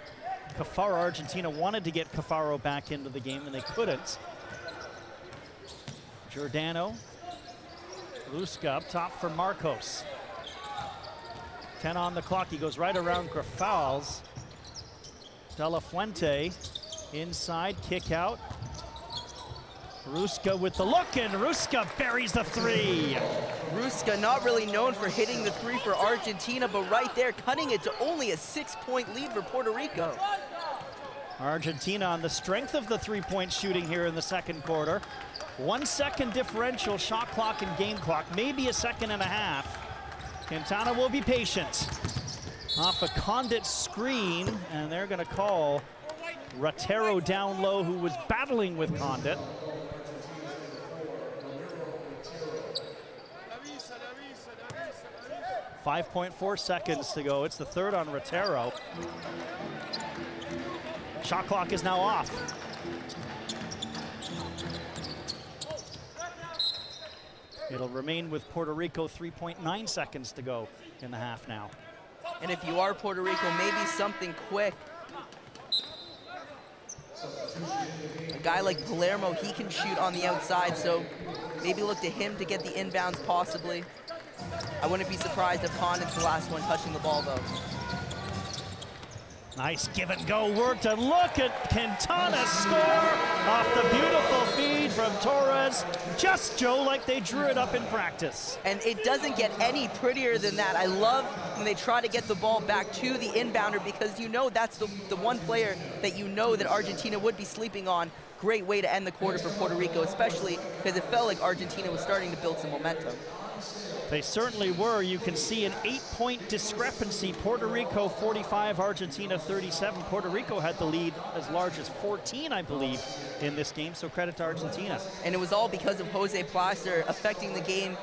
Cafaro. Argentina wanted to get Cafaro back into the game, and they couldn't. Giordano, Luska up top for Marcos. 10 on the clock. He goes right around Grafals. De La Fuente inside, kick out. Ruska with the look, and Ruska buries the three. Ruska not really known for hitting the three for Argentina, but right there cutting it to only a 6-point lead for Puerto Rico. Argentina on the strength of the three-point shooting here in the second quarter. 1 second differential, shot clock and game clock, maybe a second and a half. Quintana will be patient. Off a Condit screen, and they're going to call Ratero down low, who was battling with Condit. .4 seconds to go. It's the third on Ratero. Shot clock is now off. It'll remain with Puerto Rico. 3.9 seconds to go in the half now. And if you are Puerto Rico, maybe something quick. A guy like Palermo, he can shoot on the outside, so maybe look to him to get the inbounds possibly. I wouldn't be surprised if Condit's the last one touching the ball, though. Nice give and go work, and look at Quintana score off the beautiful feed from Torres. Just, Joe, like they drew it up in practice. And it doesn't get any prettier than that. I love when they try to get the ball back to the inbounder, because you know that's the one player that you know that Argentina would be sleeping on. Great way to end the quarter for Puerto Rico, especially because it felt like Argentina was starting to build some momentum. They certainly were. You can see an 8-point discrepancy. Puerto Rico 45, Argentina 37. Puerto Rico had the lead as large as 14, I believe, in this game, so credit to Argentina. And it was all because of Jose Placer affecting the game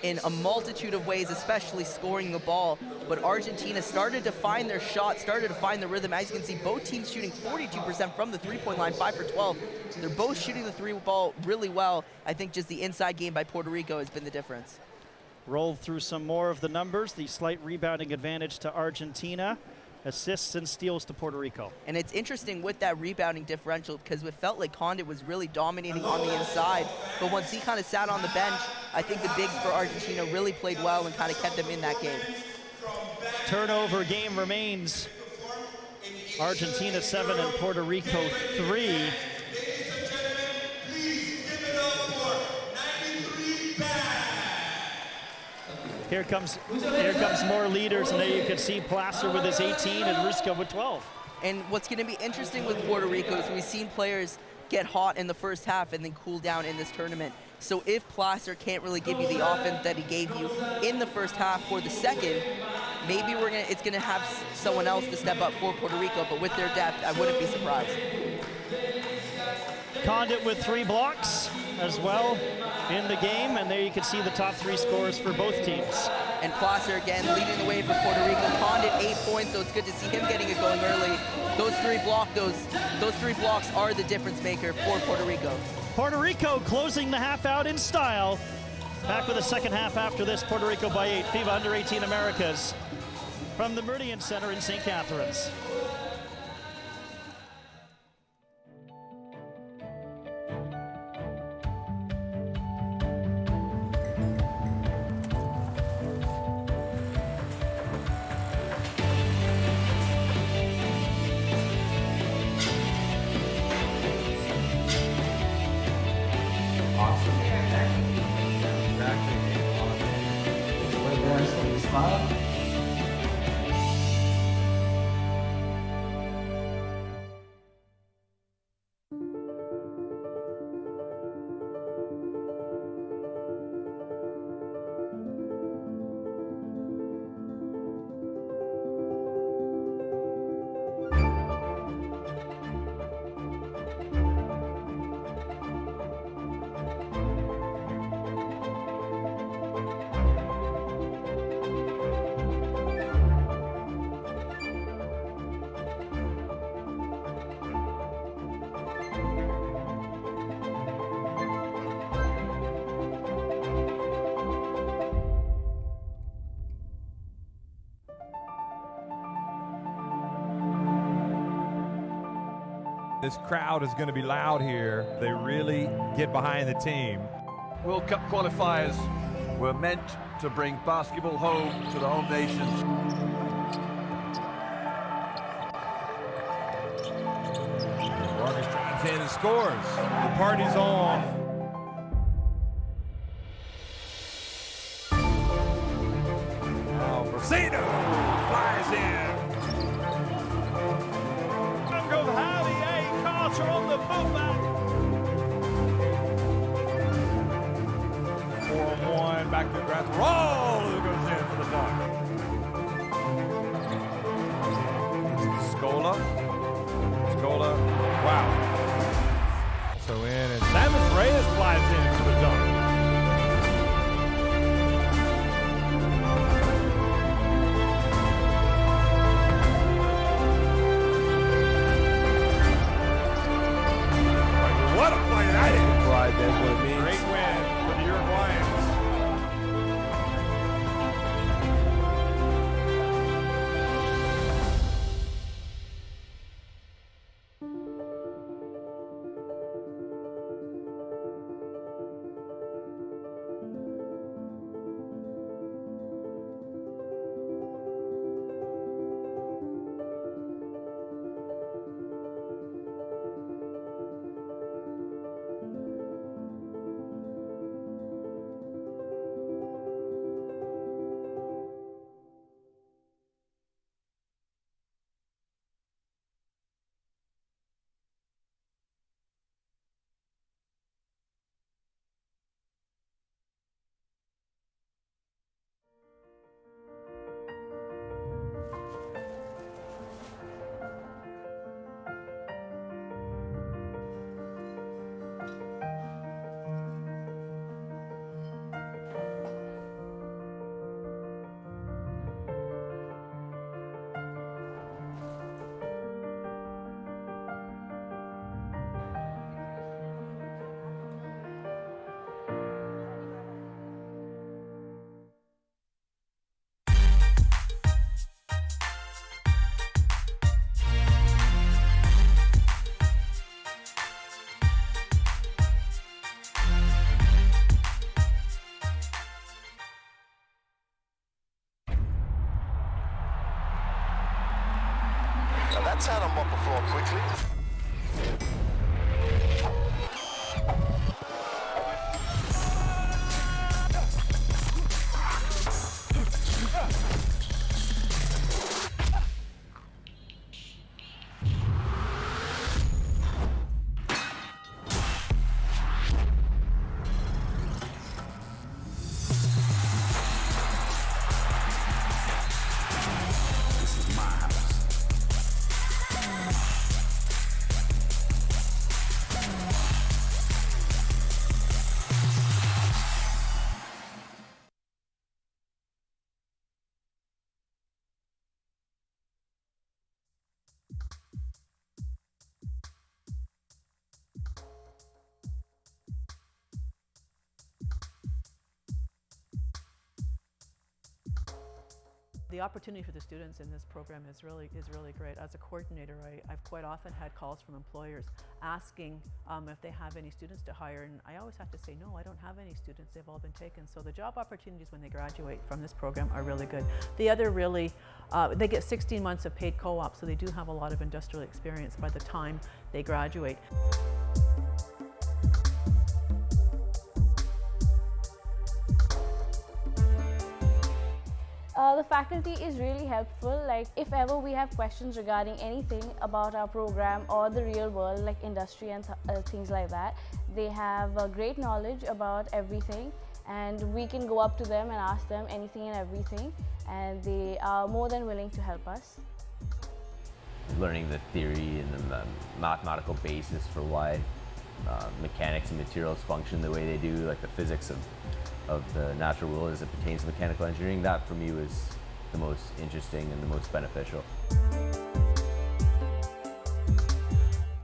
in a multitude of ways, especially scoring the ball. But Argentina started to find their shot, started to find the rhythm. As you can see, both teams shooting 42% from the three-point line, 5 for 12. They're both shooting the three ball really well. I think just the inside game by Puerto Rico has been the difference. Roll through some more of the numbers. The slight rebounding advantage to Argentina. Assists and steals to Puerto Rico. And it's interesting with that rebounding differential, because it felt like Condit was really dominating on the inside. But once he kind of sat on the bench, I think the bigs for Argentina really played well and kind of kept them in that game. Turnover game remains. Argentina 7 and Puerto Rico 3. Here comes more leaders, and there you can see Placer with his 18 and Ruska with 12. And what's going to be interesting with Puerto Rico is we've seen players get hot in the first half and then cool down in this tournament. So if Placer can't really give you the offense that he gave you in the first half for the second, maybe it's going to have someone else to step up for Puerto Rico. But with their depth, I wouldn't be surprised. Condit with 3 blocks as well in the game, and there you can see the top 3 scores for both teams. And Placer again leading the way for Puerto Rico. Condit 8 points, so it's good to see him getting it going early. Those three blocks are the difference maker for Puerto Rico. Puerto Rico closing the half out in style. Back with the second half after this. Puerto Rico by 8. FIBA U18 Americas from the Meridian Center in St. Catharines. This crowd is going to be loud here. They really get behind the team. World Cup qualifiers were meant to bring basketball home to the home nations. Vargas drives in and scores. The party's on. Now Brasino flies in. Uncle Javi back to the grass. Roll! It goes in for the dunk. Scola. Wow. So in, and Samus Reyes flies in for the dunk. What a play that is! That's what it means. Great win for the Uruguayans. Now that's how to mop the floor quickly. The opportunity for the students in this program is really great. As a coordinator, I've quite often had calls from employers asking if they have any students to hire, and I always have to say, no, I don't have any students, they've all been taken. So the job opportunities when they graduate from this program are really good. The other they get 16 months of paid co-op, so they do have a lot of industrial experience by the time they graduate. The faculty is really helpful. Like if ever we have questions regarding anything about our program or the real world, like industry and things like that, they have great knowledge about everything, and we can go up to them and ask them anything and everything, and they are more than willing to help us. Learning the theory and the mathematical basis for why mechanics and materials function the way they do, like the physics of the natural world as it pertains to mechanical engineering, that for me was the most interesting and the most beneficial.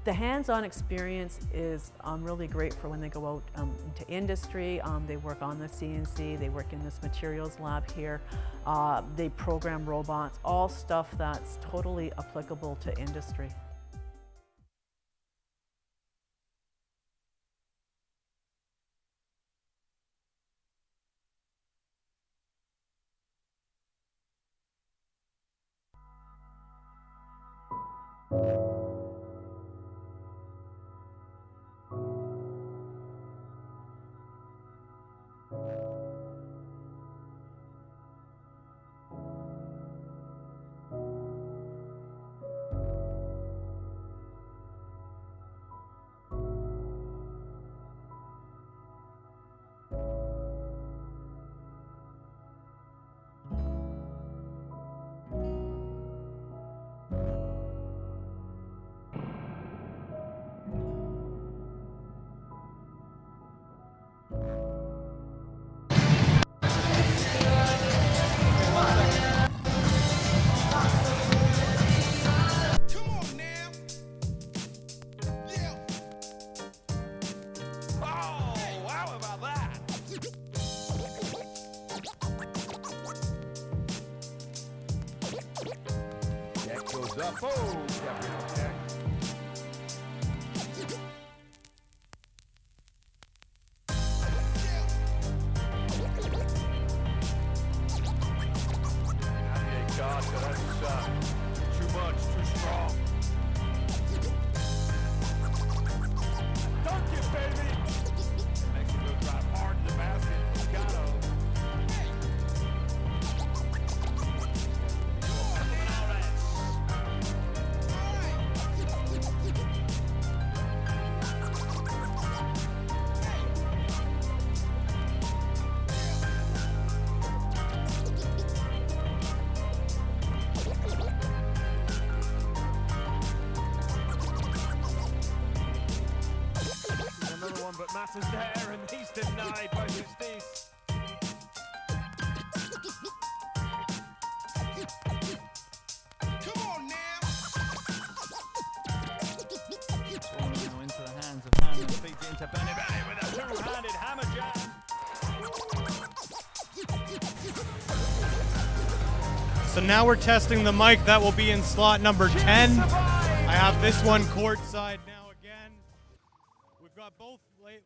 The hands-on experience is really great for when they go out into industry. They work on the CNC, they work in this materials lab here, they program robots, all stuff that's totally applicable to industry. is up. Oh, Gabriel check. God, that's too much, too strong. Dunk it, baby! Mexico drive hard to the basket. Gatto. But Matt is there, and he's denied by Justice. Come on now! Now into the hands of Hammond, feeds into Benny with a two-handed hammer jam. So now we're testing the mic that will be in slot number 10. I have this one courtside now again. We've got both late.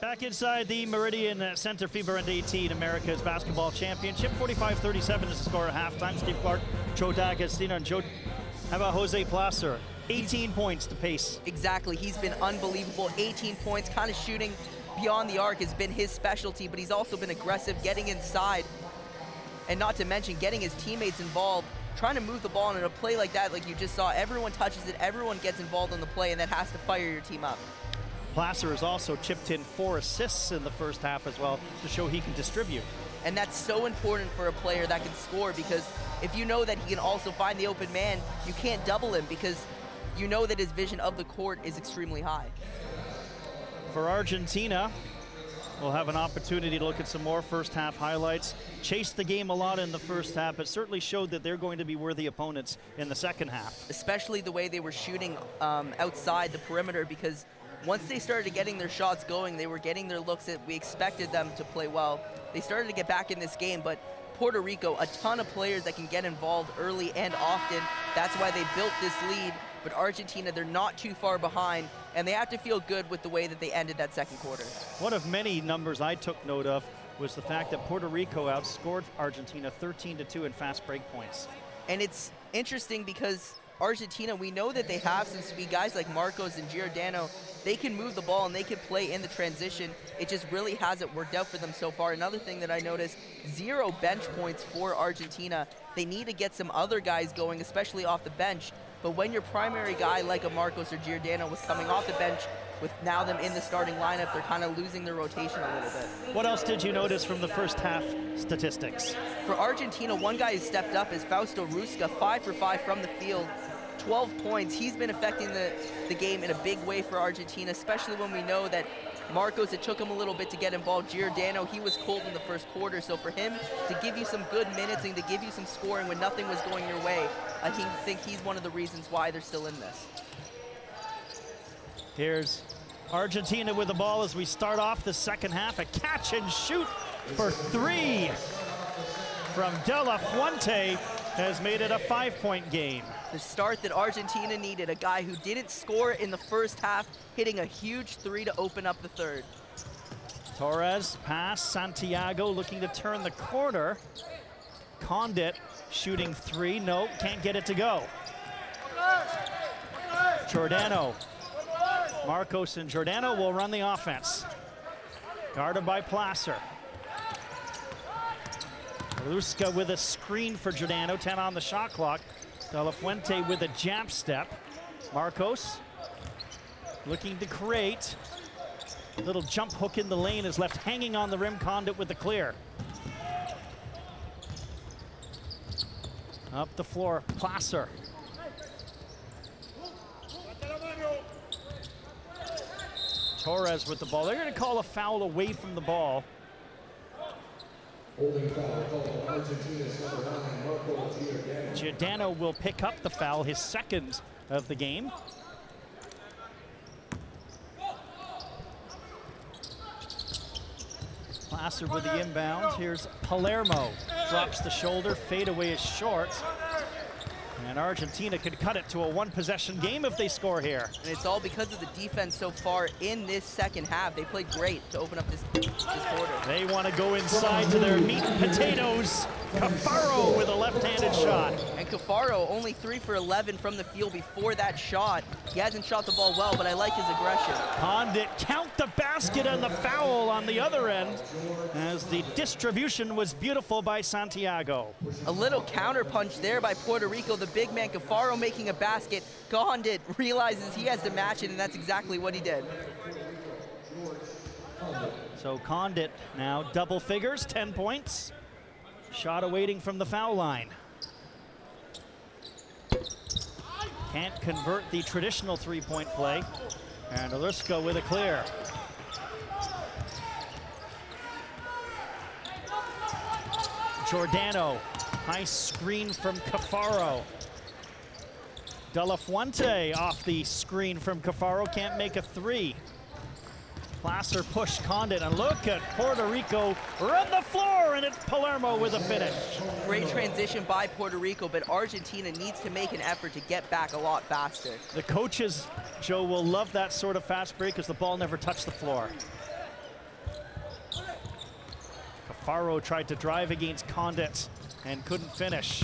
Back inside the Meridian Center FIBA U18 Americas Basketball Championship. 45-37 is the score at halftime. Steve Clark, Joe D'Agostino, and Joe. How about Jose Placer? 18 points to pace. Exactly, he's been unbelievable. 18 points, kind of shooting beyond the arc has been his specialty, but he's also been aggressive, getting inside, and not to mention getting his teammates involved, trying to move the ball in a play like that, like you just saw. Everyone touches it, everyone gets involved in the play, and that has to fire your team up. Placer has also chipped in 4 assists in the first half as well to show he can distribute. And that's so important for a player that can score, because if you know that he can also find the open man, you can't double him because you know that his vision of the court is extremely high. For Argentina, we'll have an opportunity to look at some more first half highlights. Chased the game a lot in the first half, but certainly showed that they're going to be worthy opponents in the second half. Especially the way they were shooting outside the perimeter, because once they started getting their shots going, they were getting their looks that we expected them to play well. They started to get back in this game, but Puerto Rico, a ton of players that can get involved early and often. That's why they built this lead. But Argentina, they're not too far behind, and they have to feel good with the way that they ended that second quarter. One of many numbers I took note of was the fact that Puerto Rico outscored Argentina 13-2 in fast break points. And it's interesting because Argentina, we know that they have some speed guys like Marcos and Giordano. They can move the ball and they can play in the transition. It just really hasn't worked out for them so far. Another thing that I noticed, 0 bench points for Argentina. They need to get some other guys going, especially off the bench. But when your primary guy like a Marcos or Giordano was coming off the bench, with now them in the starting lineup, they're kind of losing their rotation a little bit. What else did you notice from the first half statistics? For Argentina, one guy who stepped up is Fausto Rusca, 5 for 5 from the field, 12 points. He's been affecting the game in a big way for Argentina, especially when we know that Marcos, it took him a little bit to get involved. Giordano, he was cold in the first quarter, so for him to give you some good minutes and to give you some scoring when nothing was going your way, I think he's one of the reasons why they're still in this. Here's Argentina with the ball as we start off the second half. A catch and shoot for 3 from De La Fuente has made it a 5-point game. The start that Argentina needed, a guy who didn't score in the first half, hitting a huge 3 to open up the third. Torres pass, Santiago looking to turn the corner. Condit shooting 3, no, can't get it to go. Giordano. Marcos and Giordano will run the offense. Guarded by Placer. Luska with a screen for Giordano, 10 on the shot clock. De La Fuente with a jab step. Marcos looking to create. Little jump hook in the lane is left hanging on the rim. Condit with the clear. Up the floor, Placer. Torres with the ball. They're going to call a foul away from the ball. Holding foul called on Argentina's number 9, Marco Giordano. Giordano will pick up the foul, his second of the game. Placer with the inbound. Here's Palermo. Drops the shoulder, fadeaway is short. And Argentina could cut it to a 1-possession game if they score here. And it's all because of the defense so far in this second half. They played great to open up this quarter. They want to go inside to their meat and potatoes. Cafaro with a left-handed shot. And Cafaro only 3 for 11 from the field before that shot. He hasn't shot the ball well, but I like his aggression. Condit count the basket and the foul on the other end as the distribution was beautiful by Santiago. A little counter punch there by Puerto Rico. The big man Cafaro making a basket. Condit realizes he has to match it, and that's exactly what he did. So Condit now double figures, 10 points. Shot awaiting from the foul line. Can't convert the traditional 3-point play. And Alusko with a clear. Giordano, nice screen from Cafaro. De La Fuente off the screen from Cafaro, can't make a 3. Placer pushed Condit, and look at Puerto Rico run the floor, and it's Palermo with a finish. Great transition by Puerto Rico, but Argentina needs to make an effort to get back a lot faster. The coaches, Joe, will love that sort of fast break because the ball never touched the floor. Cafaro tried to drive against Condit and couldn't finish.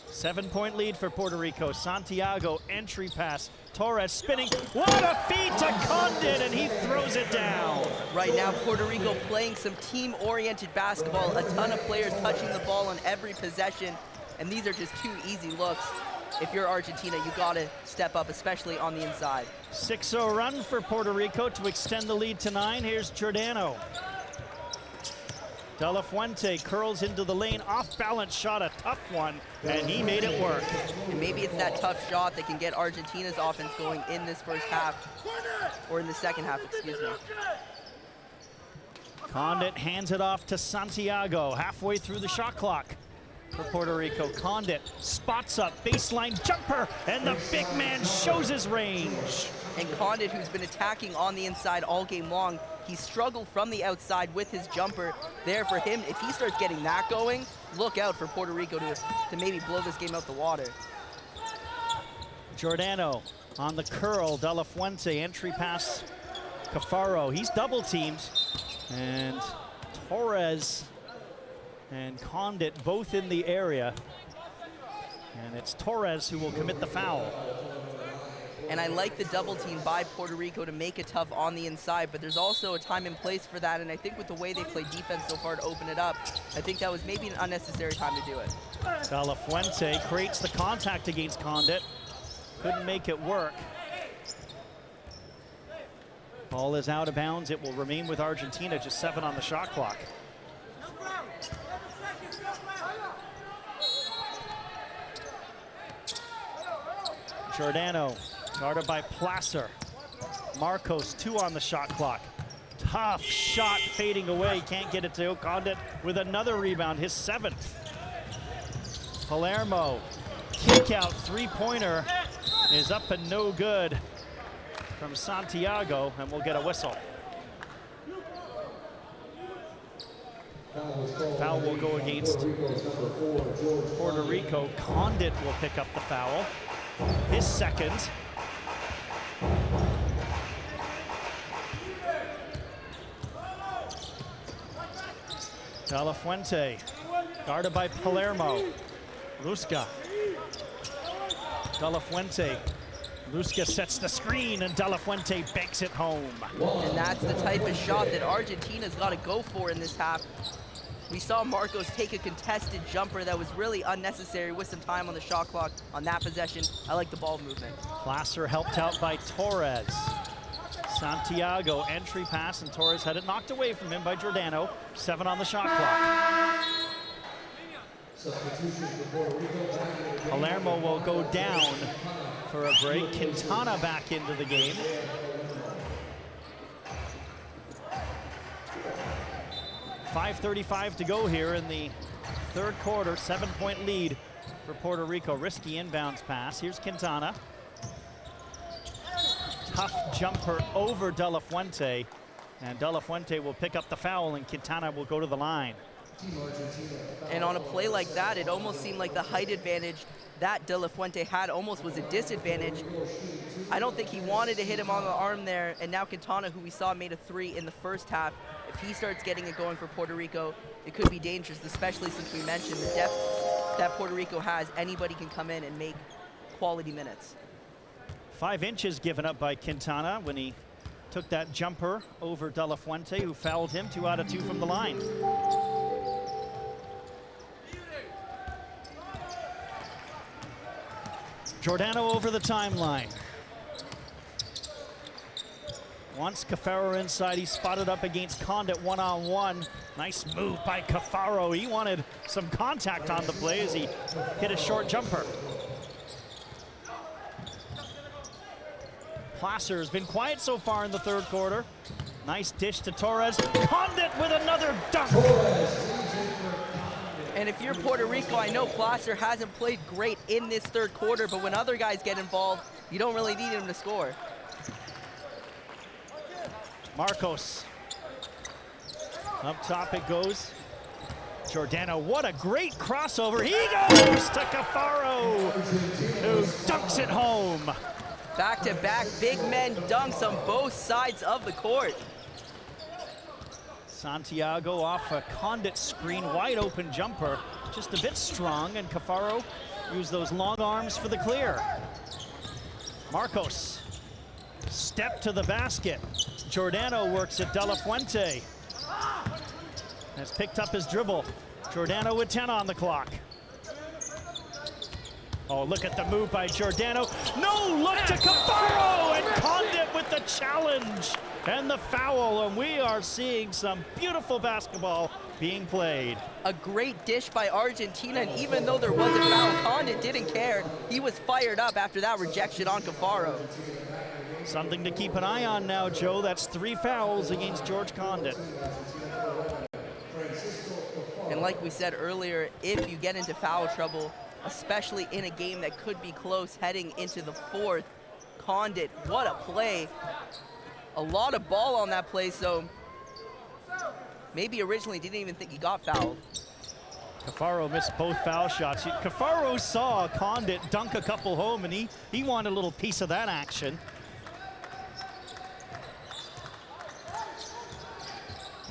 7-point lead for Puerto Rico. Santiago, entry pass. Torres spinning. What a feed to Condit, and he throws it down. Right now, Puerto Rico playing some team-oriented basketball. A ton of players touching the ball on every possession, and these are just 2 easy looks. If you're Argentina, you gotta step up, especially on the inside. 6-0 run for Puerto Rico to extend the lead to 9. Here's Giordano. De La Fuente curls into the lane, off-balance shot, a tough one, and he made it work. And maybe it's that tough shot that can get Argentina's offense going in this first half, or in the second half, excuse me. Condit hands it off to Santiago, halfway through the shot clock for Puerto Rico. Condit spots up, baseline jumper, and the big man shows his range. And Condit, who's been attacking on the inside all game long, he struggled from the outside with his jumper there for him. If he starts getting that going, look out for Puerto Rico to maybe blow this game out the water. Giordano on the curl, De La Fuente, entry pass, Cafaro. He's double teamed, and Torres and Condit both in the area. And it's Torres who will commit the foul. And I like the double team by Puerto Rico to make it tough on the inside, but there's also a time and place for that, and I think with the way they play defense so far to open it up, I think that was maybe an unnecessary time to do it. De La Fuente creates the contact against Condit. Couldn't make it work. Ball is out of bounds. It will remain with Argentina, just 7 on the shot clock. Giordano, guarded by Placer. Marcos, 2 on the shot clock. Tough shot fading away, can't get it to Condit with another rebound, his 7th. Palermo, kick out 3-pointer is up and no good from Santiago, and we'll get a whistle. Foul will go against Puerto Rico. Condit will pick up the foul, his 2nd. De La Fuente, guarded by Palermo. Lusca. De La Fuente. Lusca sets the screen and De La Fuente banks it home. And that's the type of shot that Argentina's got to go for in this half. We saw Marcos take a contested jumper that was really unnecessary with some time on the shot clock on that possession. I like the ball movement. Placer helped out by Torres. Santiago, entry pass, and Torres had it knocked away from him by Giordano. 7 on the shot clock. Palermo will go down for a break. Quintana back into the game. .5:35 to go here in the 3rd quarter. 7-point lead for Puerto Rico. Risky inbounds pass. Here's Quintana. Tough jumper over De La Fuente, and De La Fuente will pick up the foul, and Quintana will go to the line. And on a play like that, it almost seemed like the height advantage that De La Fuente had almost was a disadvantage. I don't think he wanted to hit him on the arm there, and now Quintana, who we saw made a 3 in the first half, if he starts getting it going for Puerto Rico, it could be dangerous, especially since we mentioned the depth that Puerto Rico has. Anybody can come in and make quality minutes. 5 inches given up by Quintana when he took that jumper over De La Fuente, who fouled him. 2 out of 2 from the line. Giordano over the timeline. Once Cafaro inside, he spotted up against Condit one-on-one. Nice move by Cafaro. He wanted some contact on the play as he hit a short jumper. Placer has been quiet so far in the 3rd quarter. Nice dish to Torres. Condit with another dunk. And if you're Puerto Rico, I know Placer hasn't played great in this 3rd quarter, but when other guys get involved, you don't really need him to score. Marcos. Up top it goes. Giordano, what a great crossover. He goes to Cafaro, who dunks it home. Back-to-back big men dunks on both sides of the court. Santiago off a Condit screen, wide open jumper, just a bit strong, and Cafaro used those long arms for the clear. Marcos, step to the basket. Giordano works at De La Fuente. Has picked up his dribble. Giordano with 10 on the clock. Oh, look at the move by Giordano. No, look to Cafaro, and Condit with the challenge and the foul, and we are seeing some beautiful basketball being played. A great dish by Argentina, and even though there was a foul, Condit didn't care. He was fired up after that rejection on Cafaro. Something to keep an eye on now, Joe. That's 3 fouls against George Condit. And like we said earlier, if you get into foul trouble, especially in a game that could be close heading into the 4th, Condit, what a play. A lot of ball on that play, so maybe originally didn't even think he got fouled. Cafaro missed both foul shots. Cafaro saw Condit dunk a couple home, and he wanted a little piece of that action.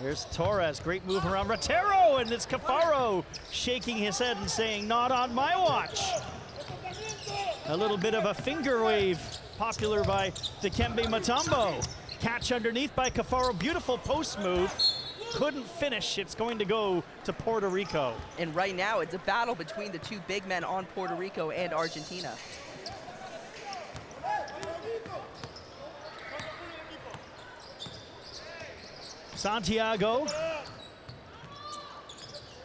Here's Torres, great move around Ratero, and it's Cafaro shaking his head and saying, not on my watch. A little bit of a finger wave, popular by Dikembe Mutombo. Catch underneath by Cafaro, beautiful post move. Couldn't finish, it's going to go to Puerto Rico. And right now, it's a battle between the 2 big men on Puerto Rico and Argentina. Santiago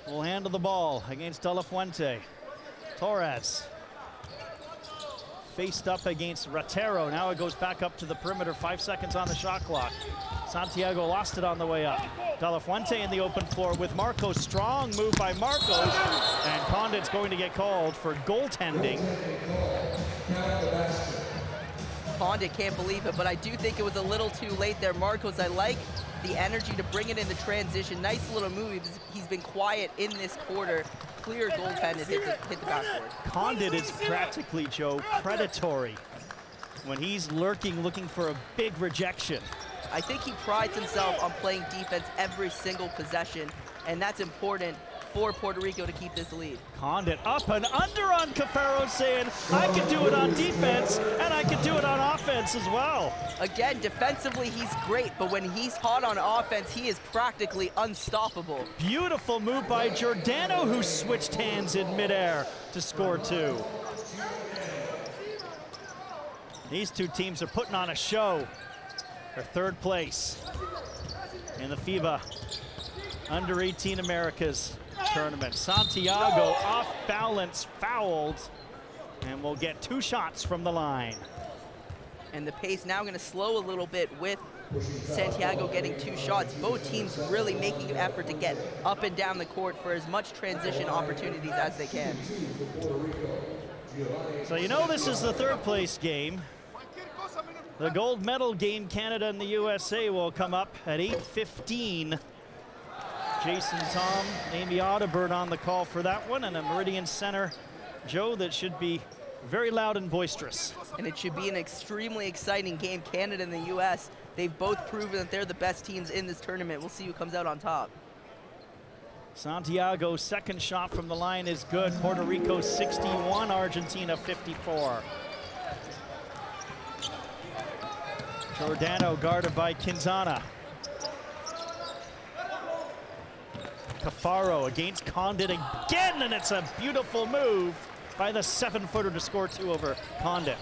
will handle the ball against De La Fuente. Torres faced up against Ratero. Now it goes back up to the perimeter, 5 seconds on the shot clock. Santiago lost it on the way up. De La Fuente in the open floor with Marcos. Strong move by Marcos. And Condit's going to get called for goaltending. Condit can't believe it, but I do think it was a little too late there. Marcos, I like the energy to bring it in the transition. Nice little move. He's been quiet in this quarter. Clear goaltended, hit the backboard. Condit is practically, Joe, predatory when he's lurking, looking for a big rejection. I think he prides himself on playing defense every single possession, and that's important for Puerto Rico to keep this lead. Condit up and under on Cafaro, saying, I can do it on defense, and I can do it on offense as well. Again, defensively, he's great, but when he's hot on offense, he is practically unstoppable. Beautiful move by Giordano, who switched hands in midair to score 2. These two teams are putting on a show. They're third place in the FIBA Under-18 Americas tournament. Santiago off balance, fouled, and will get 2 shots from the line. And the pace now going to slow a little bit with Santiago getting 2 shots. Both teams really making an effort to get up and down the court for as much transition opportunities as they can. So you know this is the third place game. The gold medal game, Canada and the USA, will come up at 8:15. Jason Tom, Amy Audibert on the call for that one, and a Meridian Center, Joe, that should be very loud and boisterous. And it should be an extremely exciting game. Canada and the US, they've both proven that they're the best teams in this tournament. We'll see who comes out on top. Santiago's second shot from the line is good. Puerto Rico 61, Argentina 54. Giordano guarded by Quinzana. Cafaro against Condit again, and it's a beautiful move by the 7-footer to score 2 over Condit.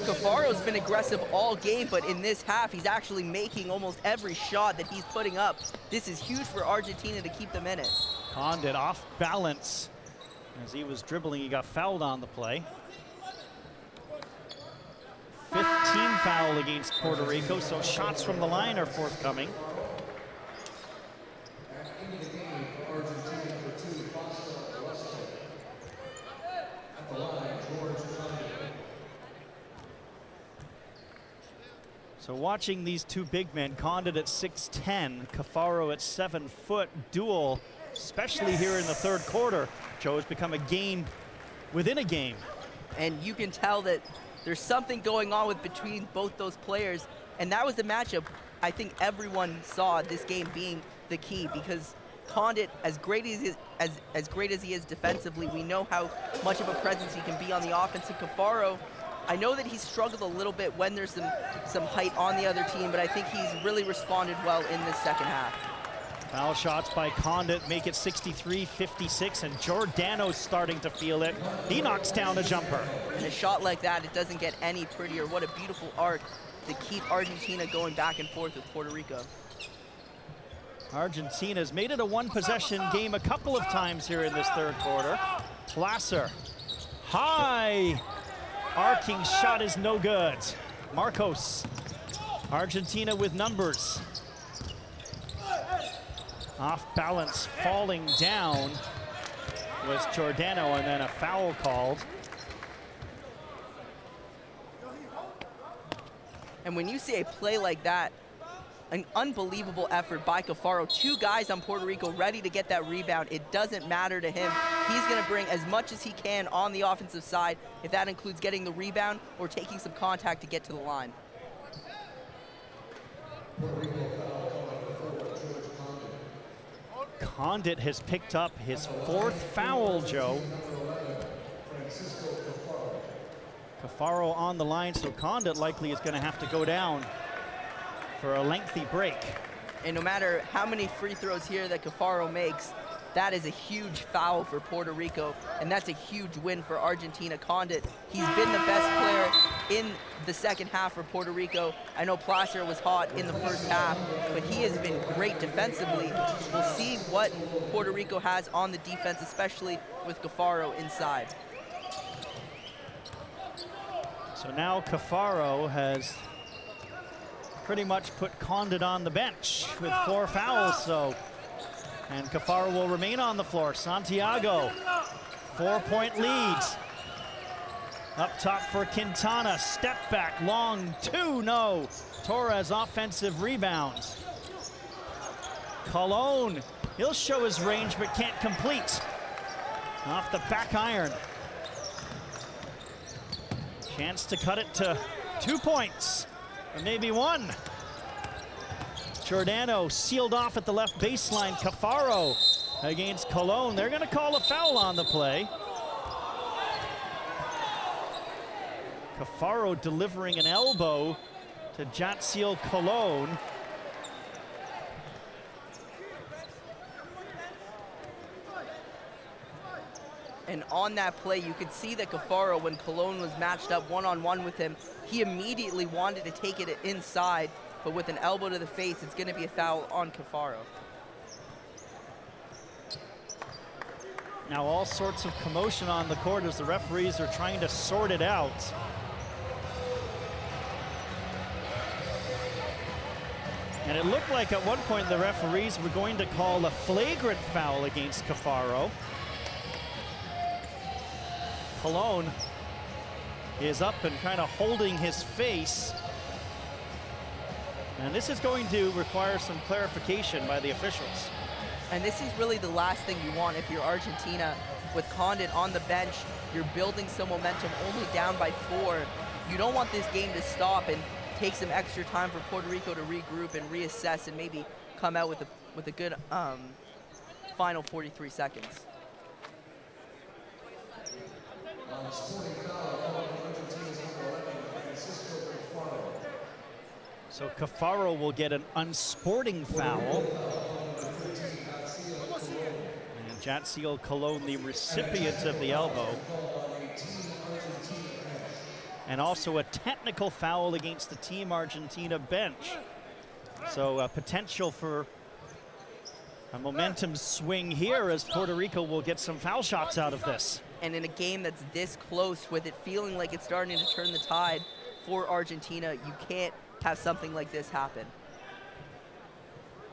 Cafaro's been aggressive all game, but in this half, he's actually making almost every shot that he's putting up. This is huge for Argentina to keep them in it. Condit off balance. As he was dribbling, he got fouled on the play. 15 foul against Puerto Rico, so shots from the line are forthcoming. So watching these two big men, Condit at 6'10", Cafaro at 7 foot, duel, especially here in the third quarter, Joe, has become a game within a game. And you can tell that there's something going on between both those players, and that was the matchup I think everyone saw this game being the key, because Condit, as great as he is defensively, we know how much of a presence he can be on the offense. And Cafaro, I know that he's struggled a little bit when there's some height on the other team, but I think he's really responded well in this second half. Foul shots by Condit make it 63-56, and Giordano's starting to feel it. He knocks down a jumper. And a shot like that, it doesn't get any prettier. What a beautiful arc to keep Argentina going back and forth with Puerto Rico. Argentina's made it a 1-possession game a couple of times here in this third quarter. Placer, high, arcing shot is no good. Marcos, Argentina with numbers. Off balance, falling down was Giordano, and then a foul called. And when you see a play like that, an unbelievable effort by Cafaro. 2 guys on Puerto Rico ready to get that rebound. It doesn't matter to him. He's going to bring as much as he can on the offensive side, if that includes getting the rebound or taking some contact to get to the line. Condit has picked up his 4th foul, Joe. Cafaro on the line, so Condit likely is going to have to go down for a lengthy break. And no matter how many free throws here that Cafaro makes, that is a huge foul for Puerto Rico, and that's a huge win for Argentina. Condit, he's been the best player in the second half for Puerto Rico. I know Placer was hot in the first half, but he has been great defensively. We'll see what Puerto Rico has on the defense, especially with Cafaro inside. So now Cafaro has pretty much put Condit on the bench with 4 fouls. And Cafaro will remain on the floor. Santiago, 4-point leads. Up top for Quintana, step back, long 2, no. Torres offensive rebounds. Colon, he'll show his range but can't complete. Off the back iron. Chance to cut it to 2 points, or maybe 1. Giordano sealed off at the left baseline. Cafaro against Colon. They're gonna call a foul on the play. Cafaro delivering an elbow to Jatsiel Colon. And on that play, you could see that Cafaro, when Colon was matched up one-on-one with him, he immediately wanted to take it inside, but with an elbow to the face, it's going to be a foul on Cafaro. Now all sorts of commotion on the court as the referees are trying to sort it out. And it looked like at one point the referees were going to call a flagrant foul against Cafaro. Colon is up and kind of holding his face. And this is going to require some clarification by the officials. And this is really the last thing you want if you're Argentina. With Condit on the bench, you're building some momentum, only down by 4. You don't want this game to stop and take some extra time for Puerto Rico to regroup and reassess and maybe come out with a good final 43 seconds. So Cafaro will get an unsporting foul. And Jatsiel Colon, the recipient of the elbow. And also a technical foul against the Team Argentina bench. So a potential for a momentum swing here as Puerto Rico will get some foul shots out of this. And in a game that's this close, with it feeling like it's starting to turn the tide for Argentina, you can't have something like this happen.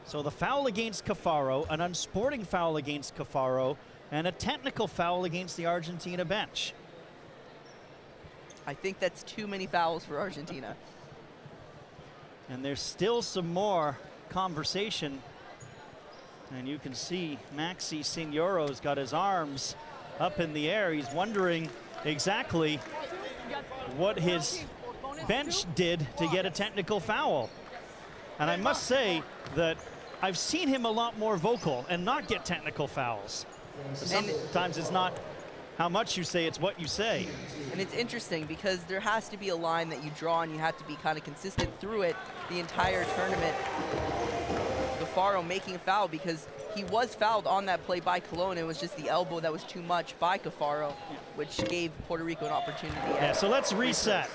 So the foul against Cafaro, an unsporting foul against Cafaro, and a technical foul against the Argentina bench. I think that's too many fouls for Argentina. And there's still some more conversation. And you can see Maxi Signoro's got his arms up in the air. He's wondering exactly what his bench did to get a technical foul. And I must say that I've seen him a lot more vocal and not get technical fouls. Sometimes it's not how much you say, it's what you say. And it's interesting because there has to be a line that you draw and you have to be kind of consistent through it the entire tournament. Cafaro making a foul because he was fouled on that play by Colon. It was just the elbow that was too much by Cafaro, which gave Puerto Rico an opportunity. Yeah, so let's reset.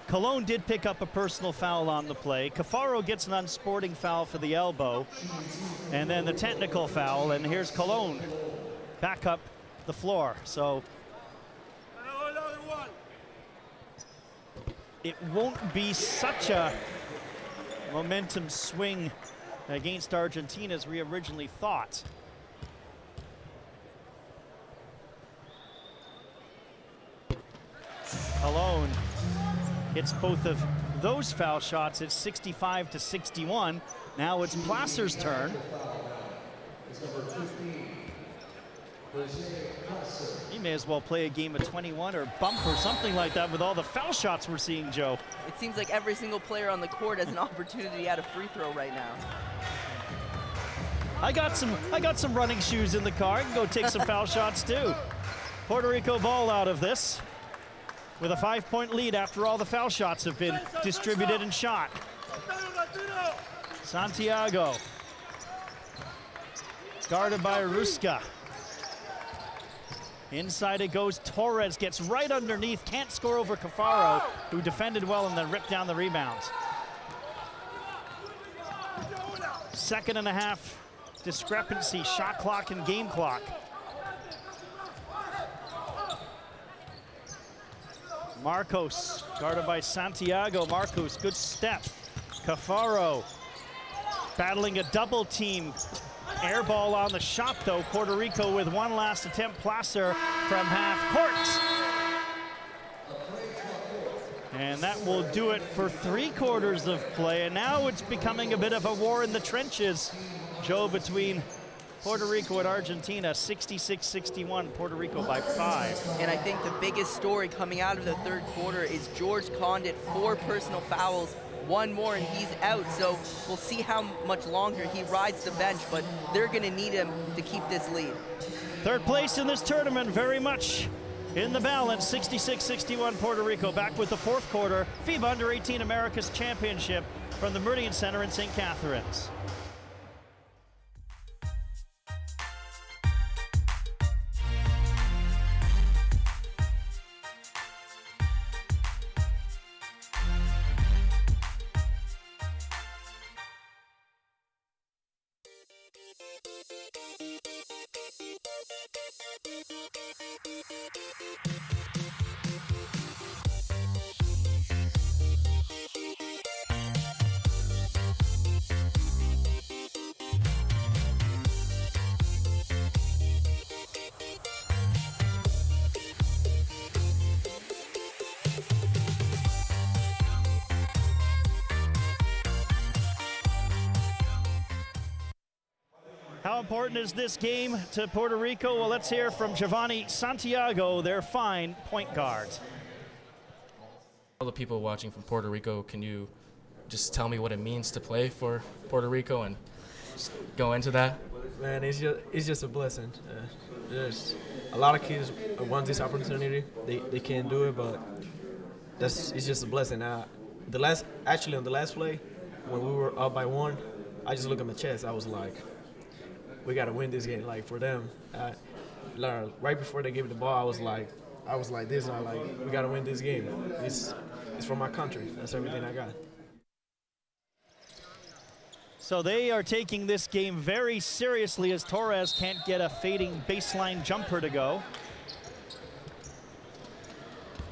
Colon did pick up a personal foul on the play. Cafaro gets an unsporting foul for the elbow, and then the technical foul, and here's Colon back up the floor. So it won't be such a momentum swing against Argentina as we originally thought. Colon hits both of those foul shots. It's 65-61. Now it's Placer's turn. He may as well play a game of 21 or bump or something like that with all the foul shots we're seeing, Joe. It seems like every single player on the court has an opportunity at a free throw right now. I got some running shoes in the car. I can go take some foul shots too. Puerto Rico ball out of this with a 5-point lead after all the foul shots have been distributed and shot. Santiago, guarded by Ruska. Inside it goes. Torres gets right underneath, can't score over Cafaro, who defended well and then ripped down the rebounds. 2.5 discrepancy, shot clock and game clock. Marcos, guarded by Santiago. Marcos, good step. Cafaro battling a double team. Air ball on the shot though. Puerto Rico with one last attempt. Placer from half court. And that will do it for 3 quarters of play. And now it's becoming a bit of a war in the trenches, Joe, between Puerto Rico and Argentina. 66-61, Puerto Rico by 5. And I think the biggest story coming out of the third quarter is George Condit, 4 personal fouls, 1 more and he's out. So we'll see how much longer he rides the bench, but they're gonna need him to keep this lead. Third place in this tournament, very much in the balance. 66-61 Puerto Rico. Back with the fourth quarter. FIBA U18 Americas Championship from the Meridian Center in St. Catharines. How important is this game to Puerto Rico? Well, let's hear from Giovanni Santiago, their fine point guard. All the people watching from Puerto Rico, can you just tell me what it means to play for Puerto Rico and just go into that? Man, it's just a blessing. There's a lot of kids want this opportunity. They can't do it, but it's just a blessing. On the last play, when we were up by 1, I just looked at my chest. I was like, we gotta win this game. Like for them, right before they gave me the ball, I was like this. And I'm like, we gotta win this game. It's for my country. That's everything I got. So they are taking this game very seriously as Torres can't get a fading baseline jumper to go.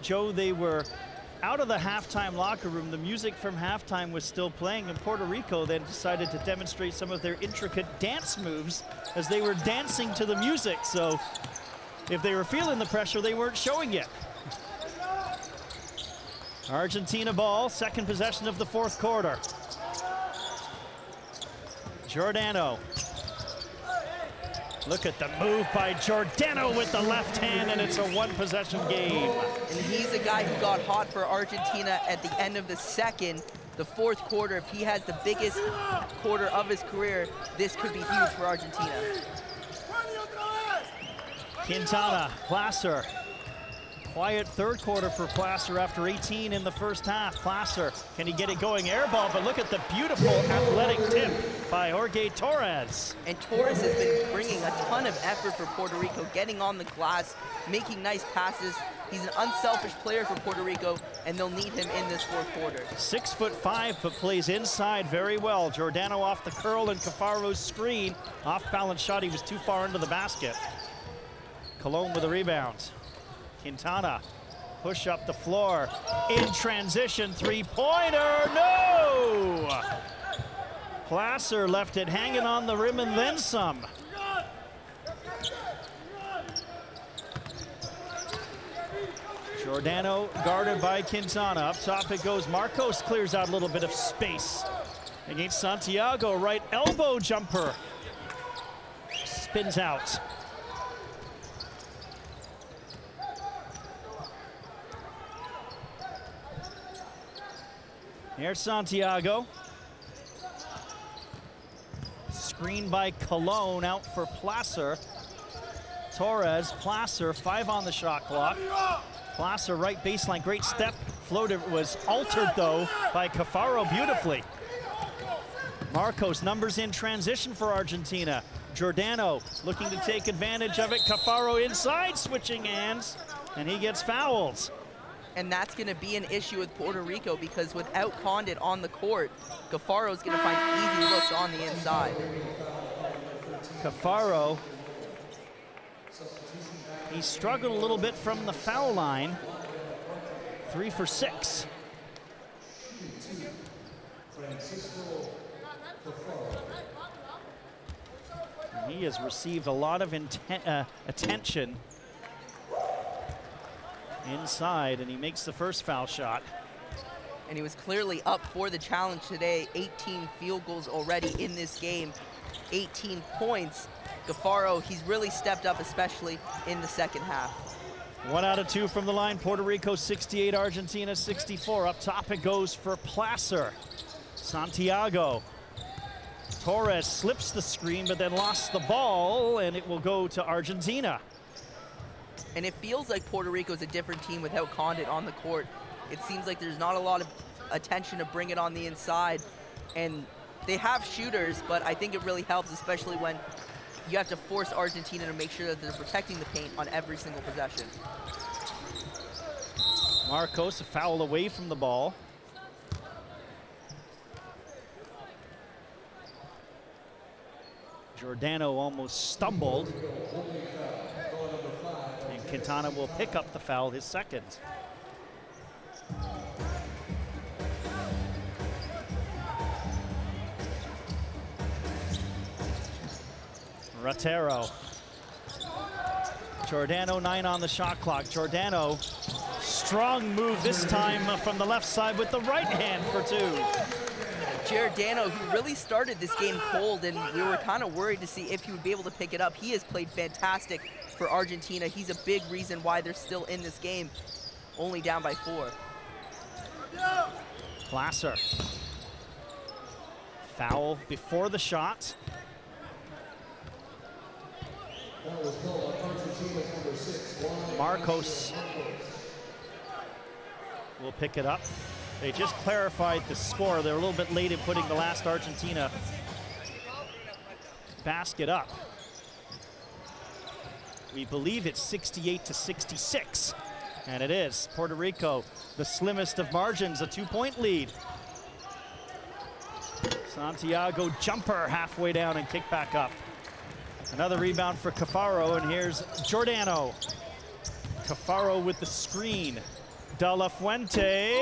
Joe, they were out of the halftime locker room. The music from halftime was still playing, and Puerto Rico then decided to demonstrate some of their intricate dance moves as they were dancing to the music. So if they were feeling the pressure, they weren't showing it. Argentina ball, second possession of the fourth quarter. Giordano. Look at the move by Giordano with the left hand, and it's a 1-possession game. And he's the guy who got hot for Argentina at the end of the second. The fourth quarter, if he has the biggest quarter of his career, this could be huge for Argentina. Quintana, Placer. Quiet third quarter for Placer after 18 in the first half. Placer, can he get it going? Air ball, but look at the beautiful athletic tip by Jorge Torres. And Torres has been bringing a ton of effort for Puerto Rico, getting on the glass, making nice passes. He's an unselfish player for Puerto Rico, and they'll need him in this fourth quarter. 6'5", but plays inside very well. Giordano off the curl and Cafaro's screen. Off-balance shot, he was too far into the basket. Colon with a rebound. Quintana, push up the floor. In transition, three-pointer, no! Placer left it hanging on the rim and then some. Giordano guarded by Quintana. Up top it goes. Marcos clears out a little bit of space against Santiago. Right elbow jumper. Spins out. Here's Santiago. Screen by Colon, out for Placer. Torres, Placer, 5 on the shot clock. Placer right baseline, great step. Floater was altered though by Cafaro beautifully. Marcos, numbers in transition for Argentina. Giordano looking to take advantage of it. Cafaro inside, switching hands, and he gets fouled. And that's going to be an issue with Puerto Rico because without Condit on the court, Cafaro's going to find easy looks on the inside. Cafaro, he struggled a little bit from the foul line. 3 for 6. And he has received a lot of attention inside, and he makes the first foul shot. And he was clearly up for the challenge today. 18 field goals already in this game, 18 points. Gaffaro, he's really stepped up, especially in the second half. 1 out of 2 from the line. Puerto Rico 68, Argentina 64. Up top it goes for Placer. Santiago. Torres slips the screen, but then lost the ball, and it will go to Argentina. And it feels like Puerto Rico's a different team without Condit on the court. It seems like there's not a lot of attention to bring it on the inside. And they have shooters, but I think it really helps, especially when you have to force Argentina to make sure that they're protecting the paint on every single possession. Marcos, a foul away from the ball. Giordano almost stumbled. And Quintana will pick up the foul, his second. Ratero. Giordano, 9 on the shot clock. Giordano, strong move this time from the left side with the right hand for 2. Giordano, who really started this game cold, and we were kind of worried to see if he would be able to pick it up. He has played fantastic for Argentina. He's a big reason why they're still in this game, only down by 4. Placer. Foul before the shot. Marcos will pick it up. They just clarified the score. They're a little bit late in putting the last Argentina basket up. We believe it's 68-66, and it is. Puerto Rico, the slimmest of margins, a 2-point lead. Santiago jumper halfway down and kick back up. Another rebound for Caffaro, and here's Giordano. Caffaro with the screen. De La Fuente,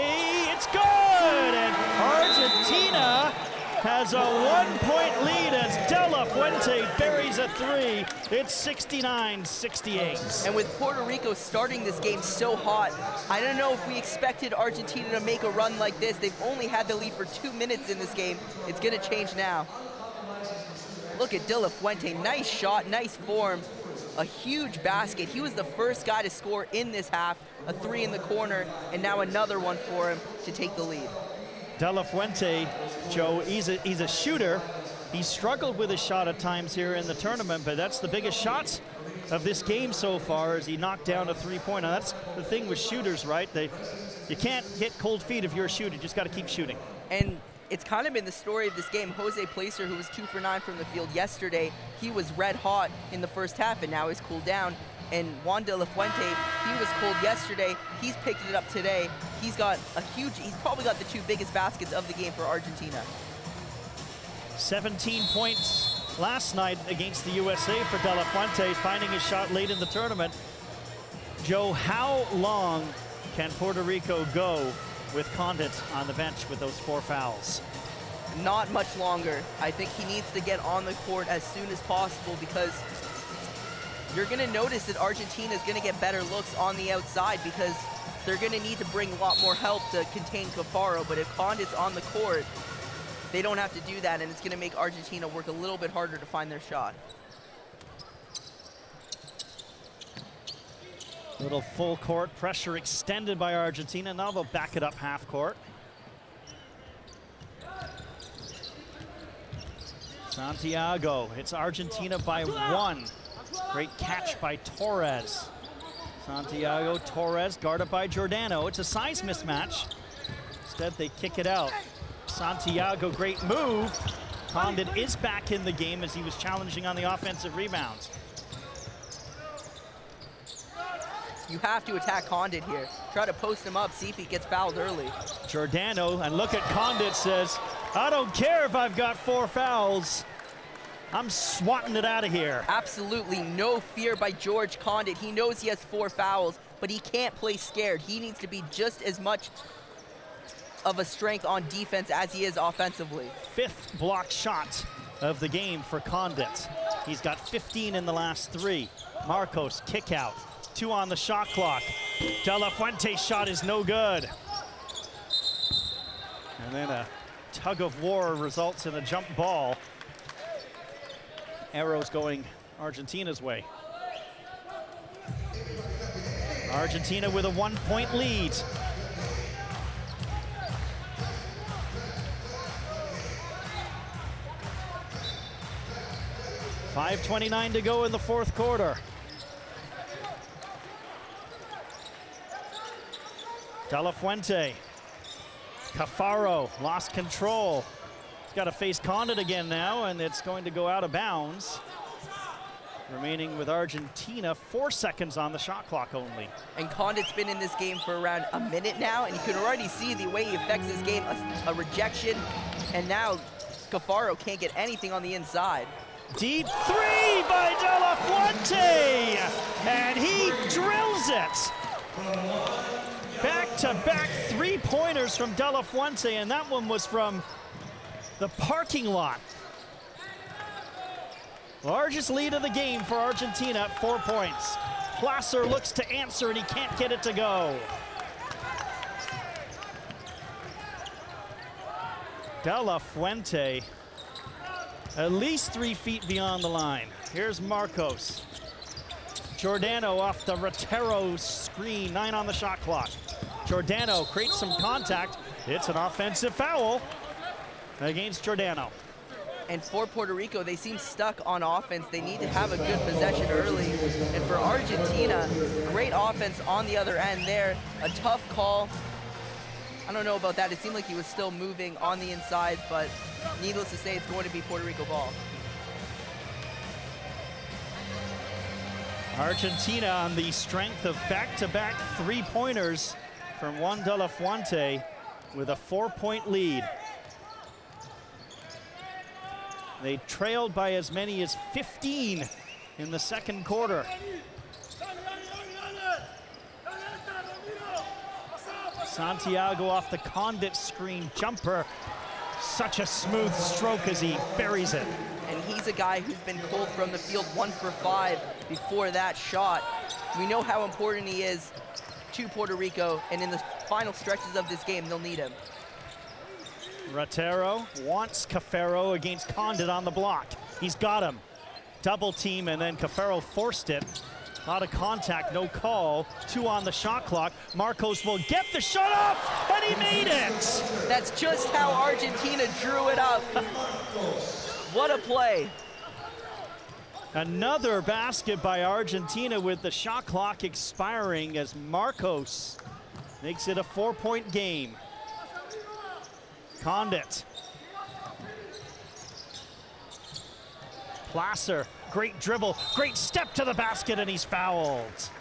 it's good! And Argentina has a 1-point lead as De La Fuente buries a 3. It's 69-68. And with Puerto Rico starting this game so hot, I don't know if we expected Argentina to make a run like this. They've only had the lead for 2 minutes in this game. It's gonna change now. Look at De La Fuente, nice shot, nice form, a huge basket. He was the first guy to score in this half, a 3 in the corner, and now another one for him to take the lead. De La Fuente, Joe, he's a shooter. He struggled with his shot at times here in the tournament, but that's the biggest shots of this game so far as he knocked down a 3-pointer. That's the thing with shooters, right? You can't hit cold feet if you're a shooter, you just got to keep shooting. And it's kind of been the story of this game. Jose Placer, who was 2 for 9 from the field yesterday, he was red hot in the first half, and now he's cooled down. And Juan De La Fuente, he was cold yesterday. He's picked it up today. He's probably got the 2 biggest baskets of the game for Argentina. 17 points last night against the USA for De La Fuente, finding his shot late in the tournament. Joe, how long can Puerto Rico go with Condit on the bench with those 4 fouls? Not much longer. I think he needs to get on the court as soon as possible, because you're going to notice that Argentina is going to get better looks on the outside because they're going to need to bring a lot more help to contain Caffaro. But if Condit's on the court, they don't have to do that, and it's going to make Argentina work a little bit harder to find their shot. Little full court pressure extended by Argentina. Now they'll back it up half court. Santiago, it's Argentina by 1. Great catch by Torres. Santiago, Torres, guarded by Giordano. It's a size mismatch. Instead, they kick it out. Santiago, great move. Condit is back in the game as he was challenging on the offensive rebounds. You have to attack Condit here. Try to post him up, see if he gets fouled early. Giordano, and look at Condit, says, I don't care if I've got 4 fouls. I'm swatting it out of here. Absolutely no fear by George Condit. He knows he has 4 fouls, but but he can't play scared. He needs to be just as much of a strength on defense as he is offensively. 5th block shot of the game for Condit. He's got 15 in the last 3. Marcos, kick out. 2 on the shot clock. De La Fuente's shot is no good. And then a tug of war results in a jump ball. Arrows going Argentina's way. Argentina with a 1-point lead. .5:29 to go in the 4th quarter. De La Fuente. Cafaro lost control. He's got to face Condit again now, and it's going to go out of bounds. Remaining with Argentina, 4 seconds on the shot clock only. And Condit's been in this game for around a minute now, and you can already see the way he affects this game, a rejection, and now Cafaro can't get anything on the inside. Deep 3 by De La Fuente, and he drills it. Back-to-back 3-pointers from De La Fuente, and that one was from the parking lot. Largest lead of the game for Argentina at 4 points. Placer looks to answer, and he can't get it to go. De La Fuente, at least 3 feet beyond the line. Here's Marcos. Giordano off the Rotero screen, 9 on the shot clock. Giordano creates some contact. It's an offensive foul against Giordano. And for Puerto Rico, they seem stuck on offense. They need to have a good possession early. And for Argentina, great offense on the other end there. A tough call. I don't know about that. It seemed like he was still moving on the inside, but needless to say, it's going to be Puerto Rico ball. Argentina on the strength of back-to-back 3-pointers from Juan De La Fuente with a 4-point lead. They trailed by as many as 15 in the 2nd quarter. Santiago off the Condit screen jumper. Such a smooth stroke as he buries it. And he's a guy who's been pulled from the field 1 for 5 before that shot. We know how important he is to Puerto Rico, and in the final stretches of this game, they'll need him. Rotero wants Cafaro against Condit on the block. He's got him. Double team, and then Cafaro forced it. A lot of contact, no call. 2 on the shot clock. Marcos will get the shot off, and he made it! That's just how Argentina drew it up. What a play. Another basket by Argentina with the shot clock expiring as Marcos makes it a 4-point game. Condit. Placer, great dribble, great step to the basket, and he's fouled.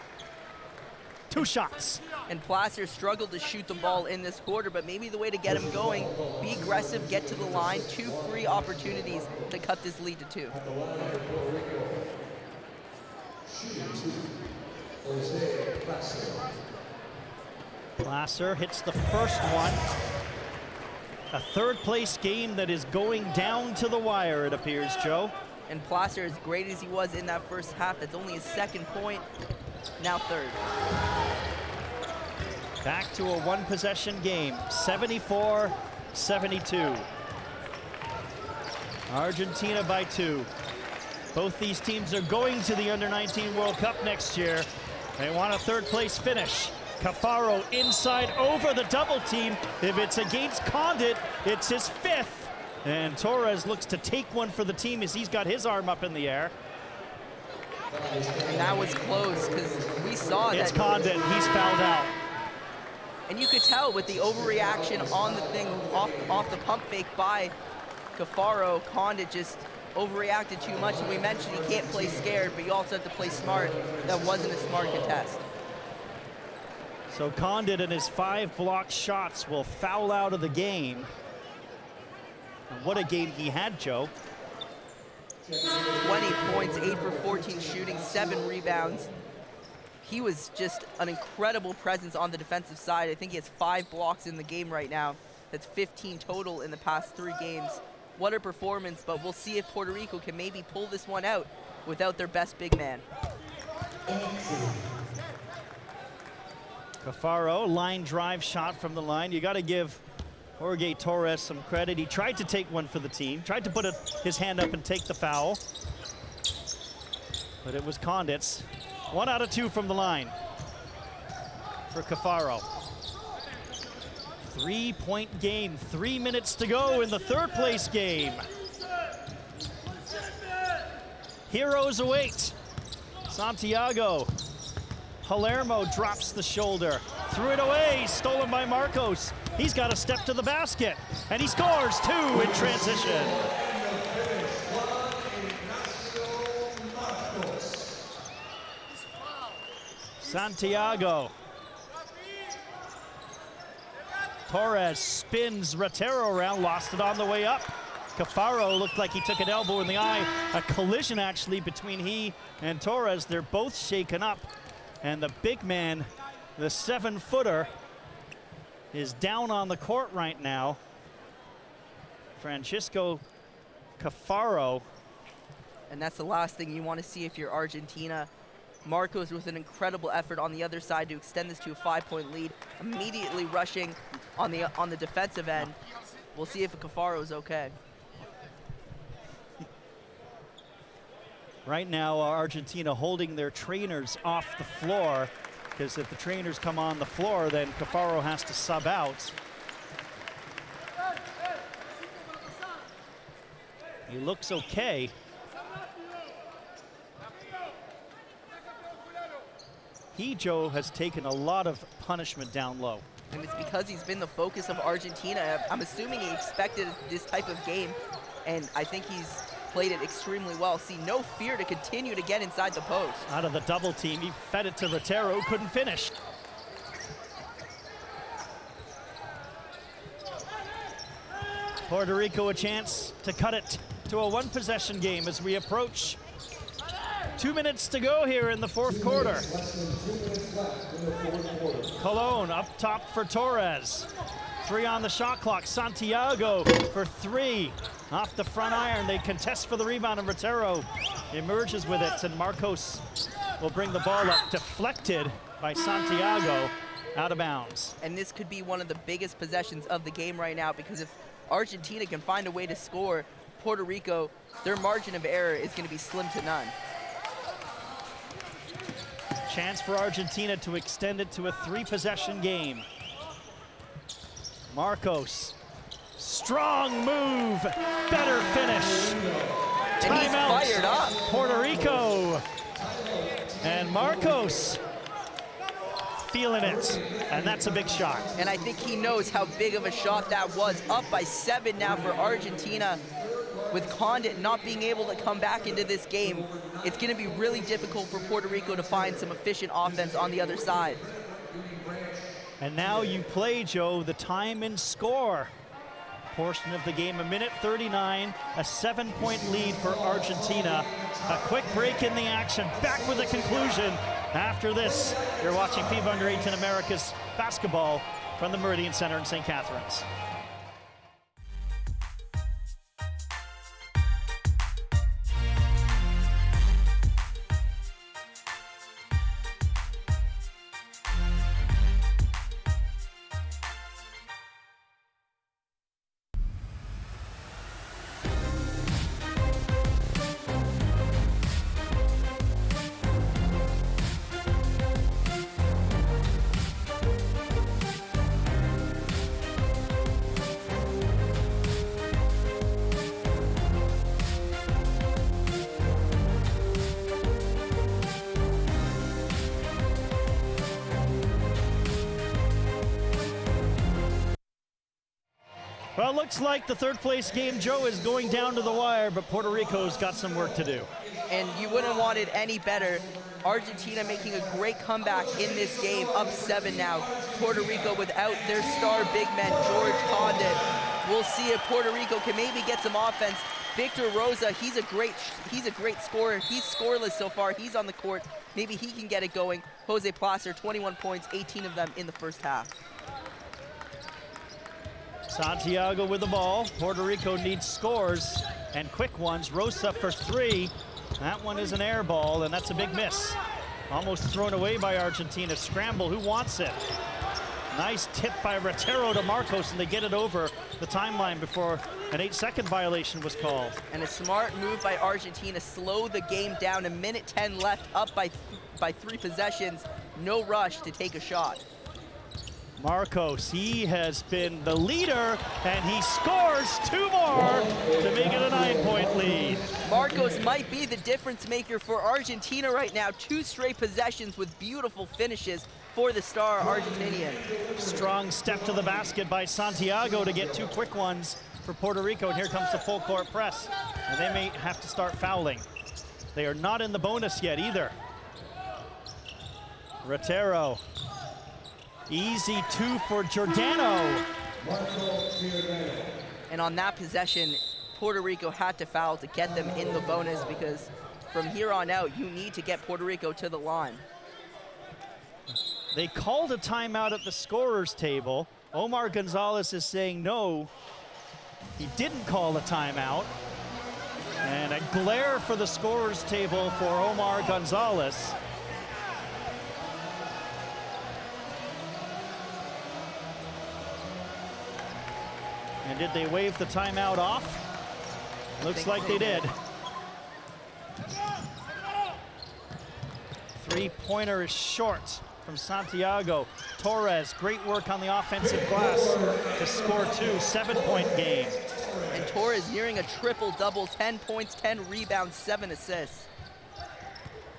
2 shots. And Placer struggled to shoot the ball in this quarter, but maybe the way to get him going, be aggressive, get to the line, 2 free opportunities to cut this lead to 2. Placer hits the first one. A 3rd place game that is going down to the wire, it appears, Joe. And Placer, as great as he was in that first half, that's only his 2nd point, now 3rd. Back to a 1-possession game, 74-72. Argentina by 2. Both these teams are going to the Under-19 World Cup next year. They want a 3rd place finish. Cafaro inside over the double team. If it's against Condit, it's his 5th. And Torres looks to take one for the team as he's got his arm up in the air. And that was close because we saw it's that. Condit, he's fouled out. And you could tell with the overreaction on the thing off the pump fake by Cafaro, Condit just overreacted too much. And we mentioned he can't play scared, but you also have to play smart. That wasn't a smart contest. So Condit and his 5 blocked shots will foul out of the game. And what a game he had, Joe. 20 points, 8 for 14 shooting, 7 rebounds. he was just an incredible presence on the defensive side. I think he has 5 blocks in the game right now. That's 15 total in the past 3 games. What a performance, but we'll see if Puerto Rico can maybe pull this one out without their best big man. Cafaro, line drive shot from the line. You got to give Jorge Torres some credit. He tried to take one for the team, tried to put his hand up and take the foul, but it was Condit's. 1 out of 2 from the line for Cafaro. 3-point game, 3 minutes to go in the 3rd place game. Heroes await. Santiago. Palermo drops the shoulder. Threw it away, stolen by Marcos. He's got to step to the basket, and he scores 2 in transition. Santiago. Torres spins Ratero around, lost it on the way up. Cafaro looked like he took an elbow in the eye. A collision actually between he and Torres. They're both shaken up. And the big man, the 7-footer, is down on the court right now. Francisco Cafaro. And that's the last thing you want to see if you're Argentina. Marcos with an incredible effort on the other side to extend this to a 5-point lead, immediately rushing on the defensive end. We'll see if Cafaro's okay. Right now, Argentina holding their trainers off the floor, because if the trainers come on the floor, then Cafaro has to sub out. He looks okay. Joe has taken a lot of punishment down low. And it's because he's been the focus of Argentina. I'm assuming he expected this type of game, and I think he's played it extremely well. See no fear to continue to get inside the post. Out of the double team, he fed it to Ratero, couldn't finish. Puerto Rico a chance to cut it to a 1-possession game as we approach 2 minutes to go here in the 4th quarter. Colon up top for Torres. 3 on the shot clock. Santiago for 3. Off the front iron, they contest for the rebound, and Ratero emerges with it, and Marcos will bring the ball up, deflected by Santiago, out of bounds. And this could be one of the biggest possessions of the game right now, because if Argentina can find a way to score, Puerto Rico, their margin of error is going to be slim to none. Chance for Argentina to extend it to a 3-possession game. Marcos, strong move, better finish. And he's fired up. Puerto Rico. And Marcos feeling it, and that's a big shot. And I think he knows how big of a shot that was. Up by 7 now for Argentina. With Condit not being able to come back into this game, it's going to be really difficult for Puerto Rico to find some efficient offense on the other side. And now you play, Joe, the time and score portion of the game. 1:39, a 7-point lead for Argentina. A quick break in the action, back with a conclusion. After this, you're watching FIBA U18 Americas basketball from the Meridian Center in St. Catharines. Well, it looks like the 3rd place game, Joe, is going down to the wire, but Puerto Rico's got some work to do. And you wouldn't want it any better. Argentina making a great comeback in this game, up 7 now. Puerto Rico without their star big man, George Condit. We'll see if Puerto Rico can maybe get some offense. Victor Rosa, he's a great scorer. He's scoreless so far. He's on the court. maybe he can get it going. Jose Placer, 21 points, 18 of them in the first half. Santiago with the ball. Puerto Rico needs scores and quick ones. Rosa for 3. That one is an air ball, and that's a big miss. Almost thrown away by Argentina. Scramble, who wants it? Nice tip by Rotero to Marcos, and they get it over the timeline before an 8-second violation was called. And a smart move by Argentina, slow the game down. A minute 10 left, up by 3 possessions. No rush to take a shot. Marcos, he has been the leader, and he scores 2 more to make it a 9-point lead. Marcos might be the difference maker for Argentina right now. 2 straight possessions with beautiful finishes for the star Argentinian. Strong step to the basket by Santiago to get 2 quick ones for Puerto Rico, and here comes the full court press. And they may have to start fouling. They are not in the bonus yet either. Rotero. Easy 2 for Giordano. And on that possession, Puerto Rico had to foul to get them in the bonus, because from here on out, you need to get Puerto Rico to the line. They called a timeout at the scorer's table. Omar Gonzalez is saying no, he didn't call a timeout. And a glare for the scorer's table for Omar Gonzalez. And did they wave the timeout off? Looks like they did. 3-pointer is short from Santiago. Torres, great work on the offensive glass to score 2, 7-point game. And Torres nearing a triple-double, 10 points, 10 rebounds, 7 assists.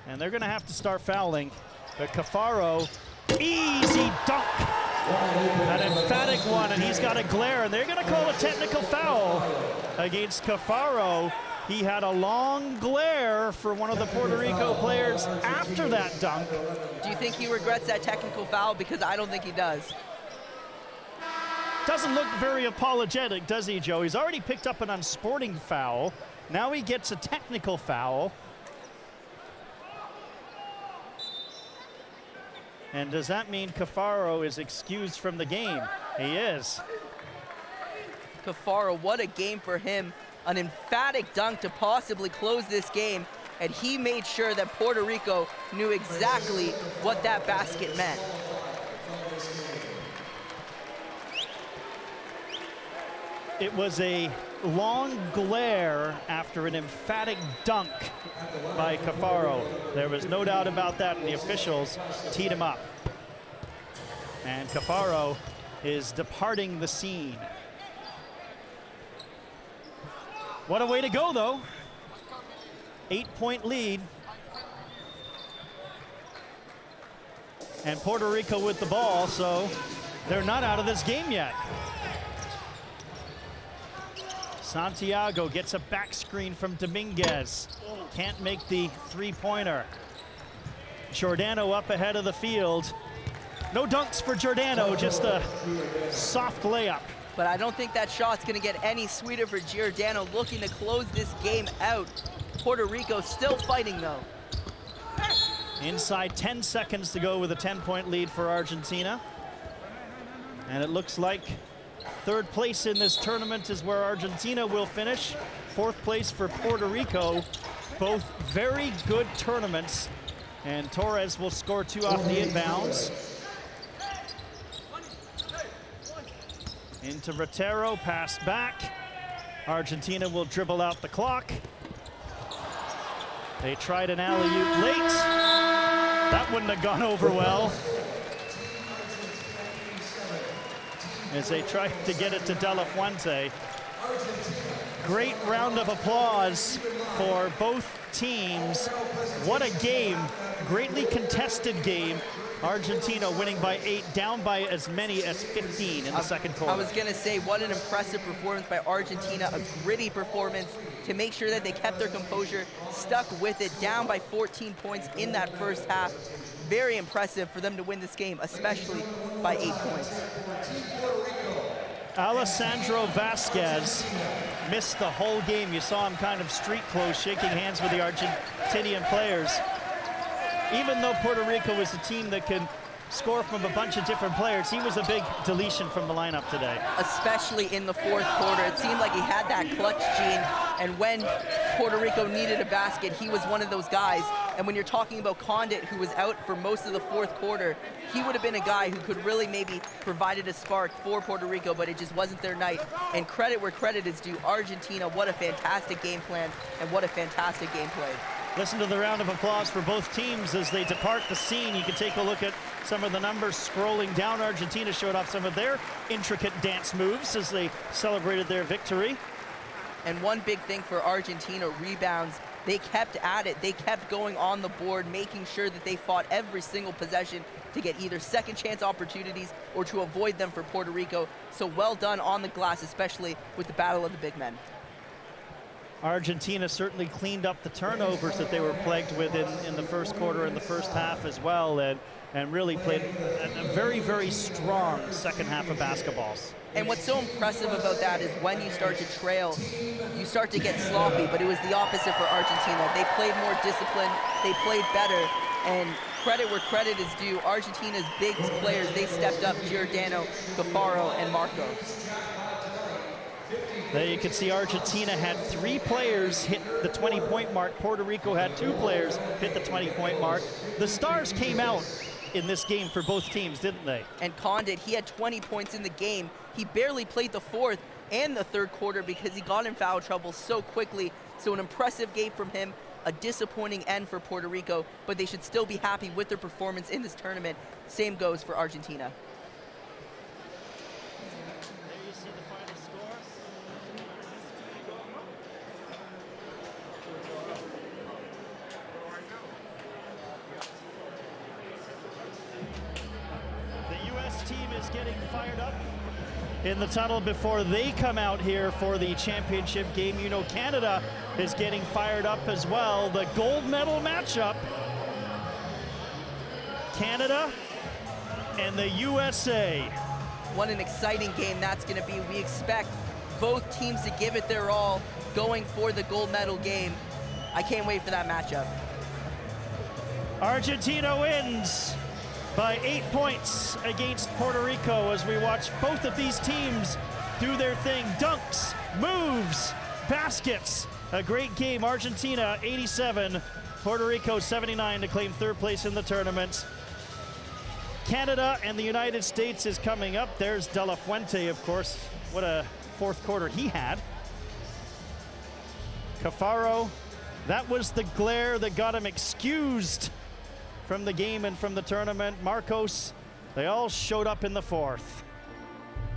And they're gonna have to start fouling. But Cafaro, easy dunk. An emphatic one, and he's got a glare, and they're gonna call a technical foul against Cafaro. He had a long glare for one of the Puerto Rico players after that dunk. Do you think he regrets that technical foul? Because I don't think he does. Doesn't look very apologetic, does he, Joe? He's already picked up an unsporting foul. Now he gets a technical foul. And does that mean Cafaro is excused from the game? He is. Cafaro, what a game for him. An emphatic dunk to possibly close this game, and he made sure that Puerto Rico knew exactly what that basket meant. It was a long glare after an emphatic dunk by Cafaro. There was no doubt about that, and the officials teed him up. And Cafaro is departing the scene. What a way to go, though. 8-point lead. And Puerto Rico with the ball, so they're not out of this game yet. Santiago gets a back screen from Dominguez. Can't make the 3-pointer. Giordano up ahead of the field. No dunks for Giordano, just a soft layup. But I don't think that shot's gonna get any sweeter for Giordano, looking to close this game out. Puerto Rico still fighting though. Inside 10 seconds to go with a 10-point lead for Argentina. And it looks like 3rd place in this tournament is where Argentina will finish. 4th place for Puerto Rico. Both very good tournaments. And Torres will score 2 off the inbounds. Into Rotero, pass back. Argentina will dribble out the clock. They tried an alley-oop late. That wouldn't have gone over well. As they tried to get it to De La Fuente. Great round of applause for both teams. What a game, greatly contested game. Argentina winning by 8, down by as many as 15 in the second quarter. I was gonna say, what an impressive performance by Argentina, a gritty performance to make sure that they kept their composure, stuck with it, down by 14 points in that first half. Very impressive for them to win this game, especially by 8 points. Alessandro Vasquez missed the whole game. You saw him kind of street clothes, shaking hands with the Argentinian players. even though Puerto Rico is a team that can score from a bunch of different players, he was a big deletion from the lineup today. Especially in the fourth quarter. It seemed like he had that clutch gene, and when Puerto Rico needed a basket, he was one of those guys. And when you're talking about Condit, who was out for most of the fourth quarter, he would have been a guy who could really maybe provided a spark for Puerto Rico, but it just wasn't their night. And credit where credit is due. Argentina, what a fantastic game plan, and what a fantastic game played. Listen to the round of applause for both teams as they depart the scene. You can take a look at some of the numbers scrolling down. Argentina showed off some of their intricate dance moves as they celebrated their victory. And one big thing for Argentina, rebounds. They kept at it. They kept going on the board, making sure that they fought every single possession to get either second chance opportunities or to avoid them for Puerto Rico. So well done on the glass, especially with the battle of the big men. Argentina certainly cleaned up the turnovers that they were plagued with in the first quarter and the first half as well, and really played a very, very strong second half of basketballs. And what's so impressive about that is when you start to trail, you start to get sloppy, but it was the opposite for Argentina. They played more disciplined, they played better, and credit where credit is due. Argentina's big players, they stepped up, Giordano, Cafaro, and Marcos. There you can see Argentina had 3 players hit the 20-point mark. Puerto Rico had 2 players hit the 20-point mark. The stars came out in this game for both teams, didn't they? And Condit, he had 20 points in the game. He barely played the fourth and the third quarter because he got in foul trouble so quickly. So an impressive game from him, a disappointing end for Puerto Rico, but they should still be happy with their performance in this tournament. Same goes for Argentina. Getting fired up in the tunnel before they come out here for the championship game. You know, Canada is getting fired up as well. The gold medal matchup. Canada and the USA. What an exciting game that's going to be. We expect both teams to give it their all going for the gold medal game. I can't wait for that matchup. Argentina wins by 8 points against Puerto Rico as we watch both of these teams do their thing. Dunks, moves, baskets. A great game. Argentina 87, Puerto Rico 79 to claim third place in the tournament. Canada and the United States is coming up. There's De La Fuente, of course. What a fourth quarter he had. Cafaro, that was the glare that got him excused from the game and from the tournament. Marcos, they all showed up in the fourth.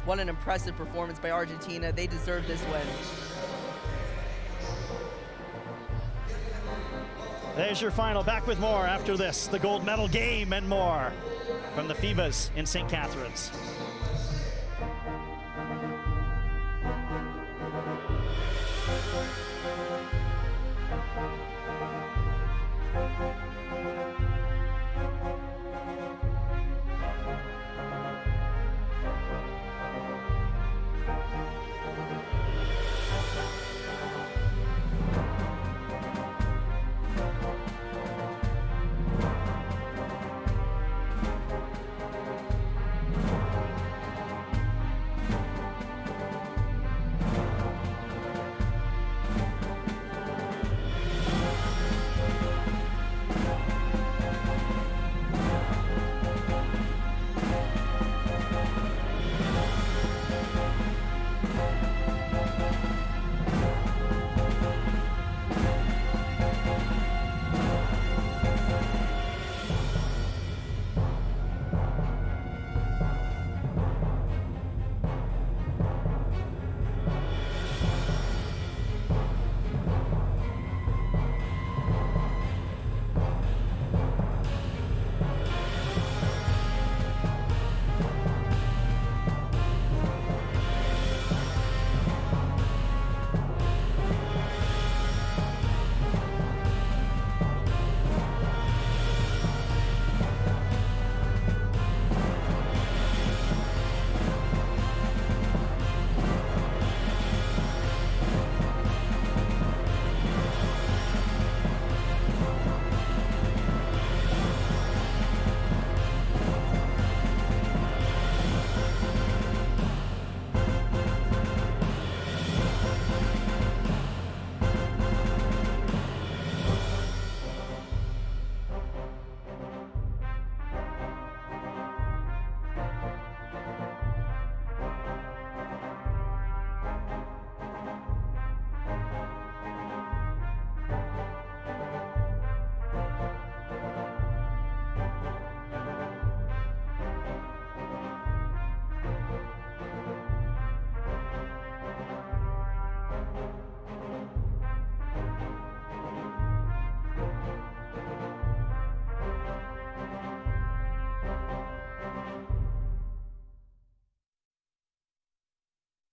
What an impressive performance by Argentina. They deserve this win. There's your final. Back with more after this. The gold medal game and more from the FIBAs in St. Catharines.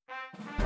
Come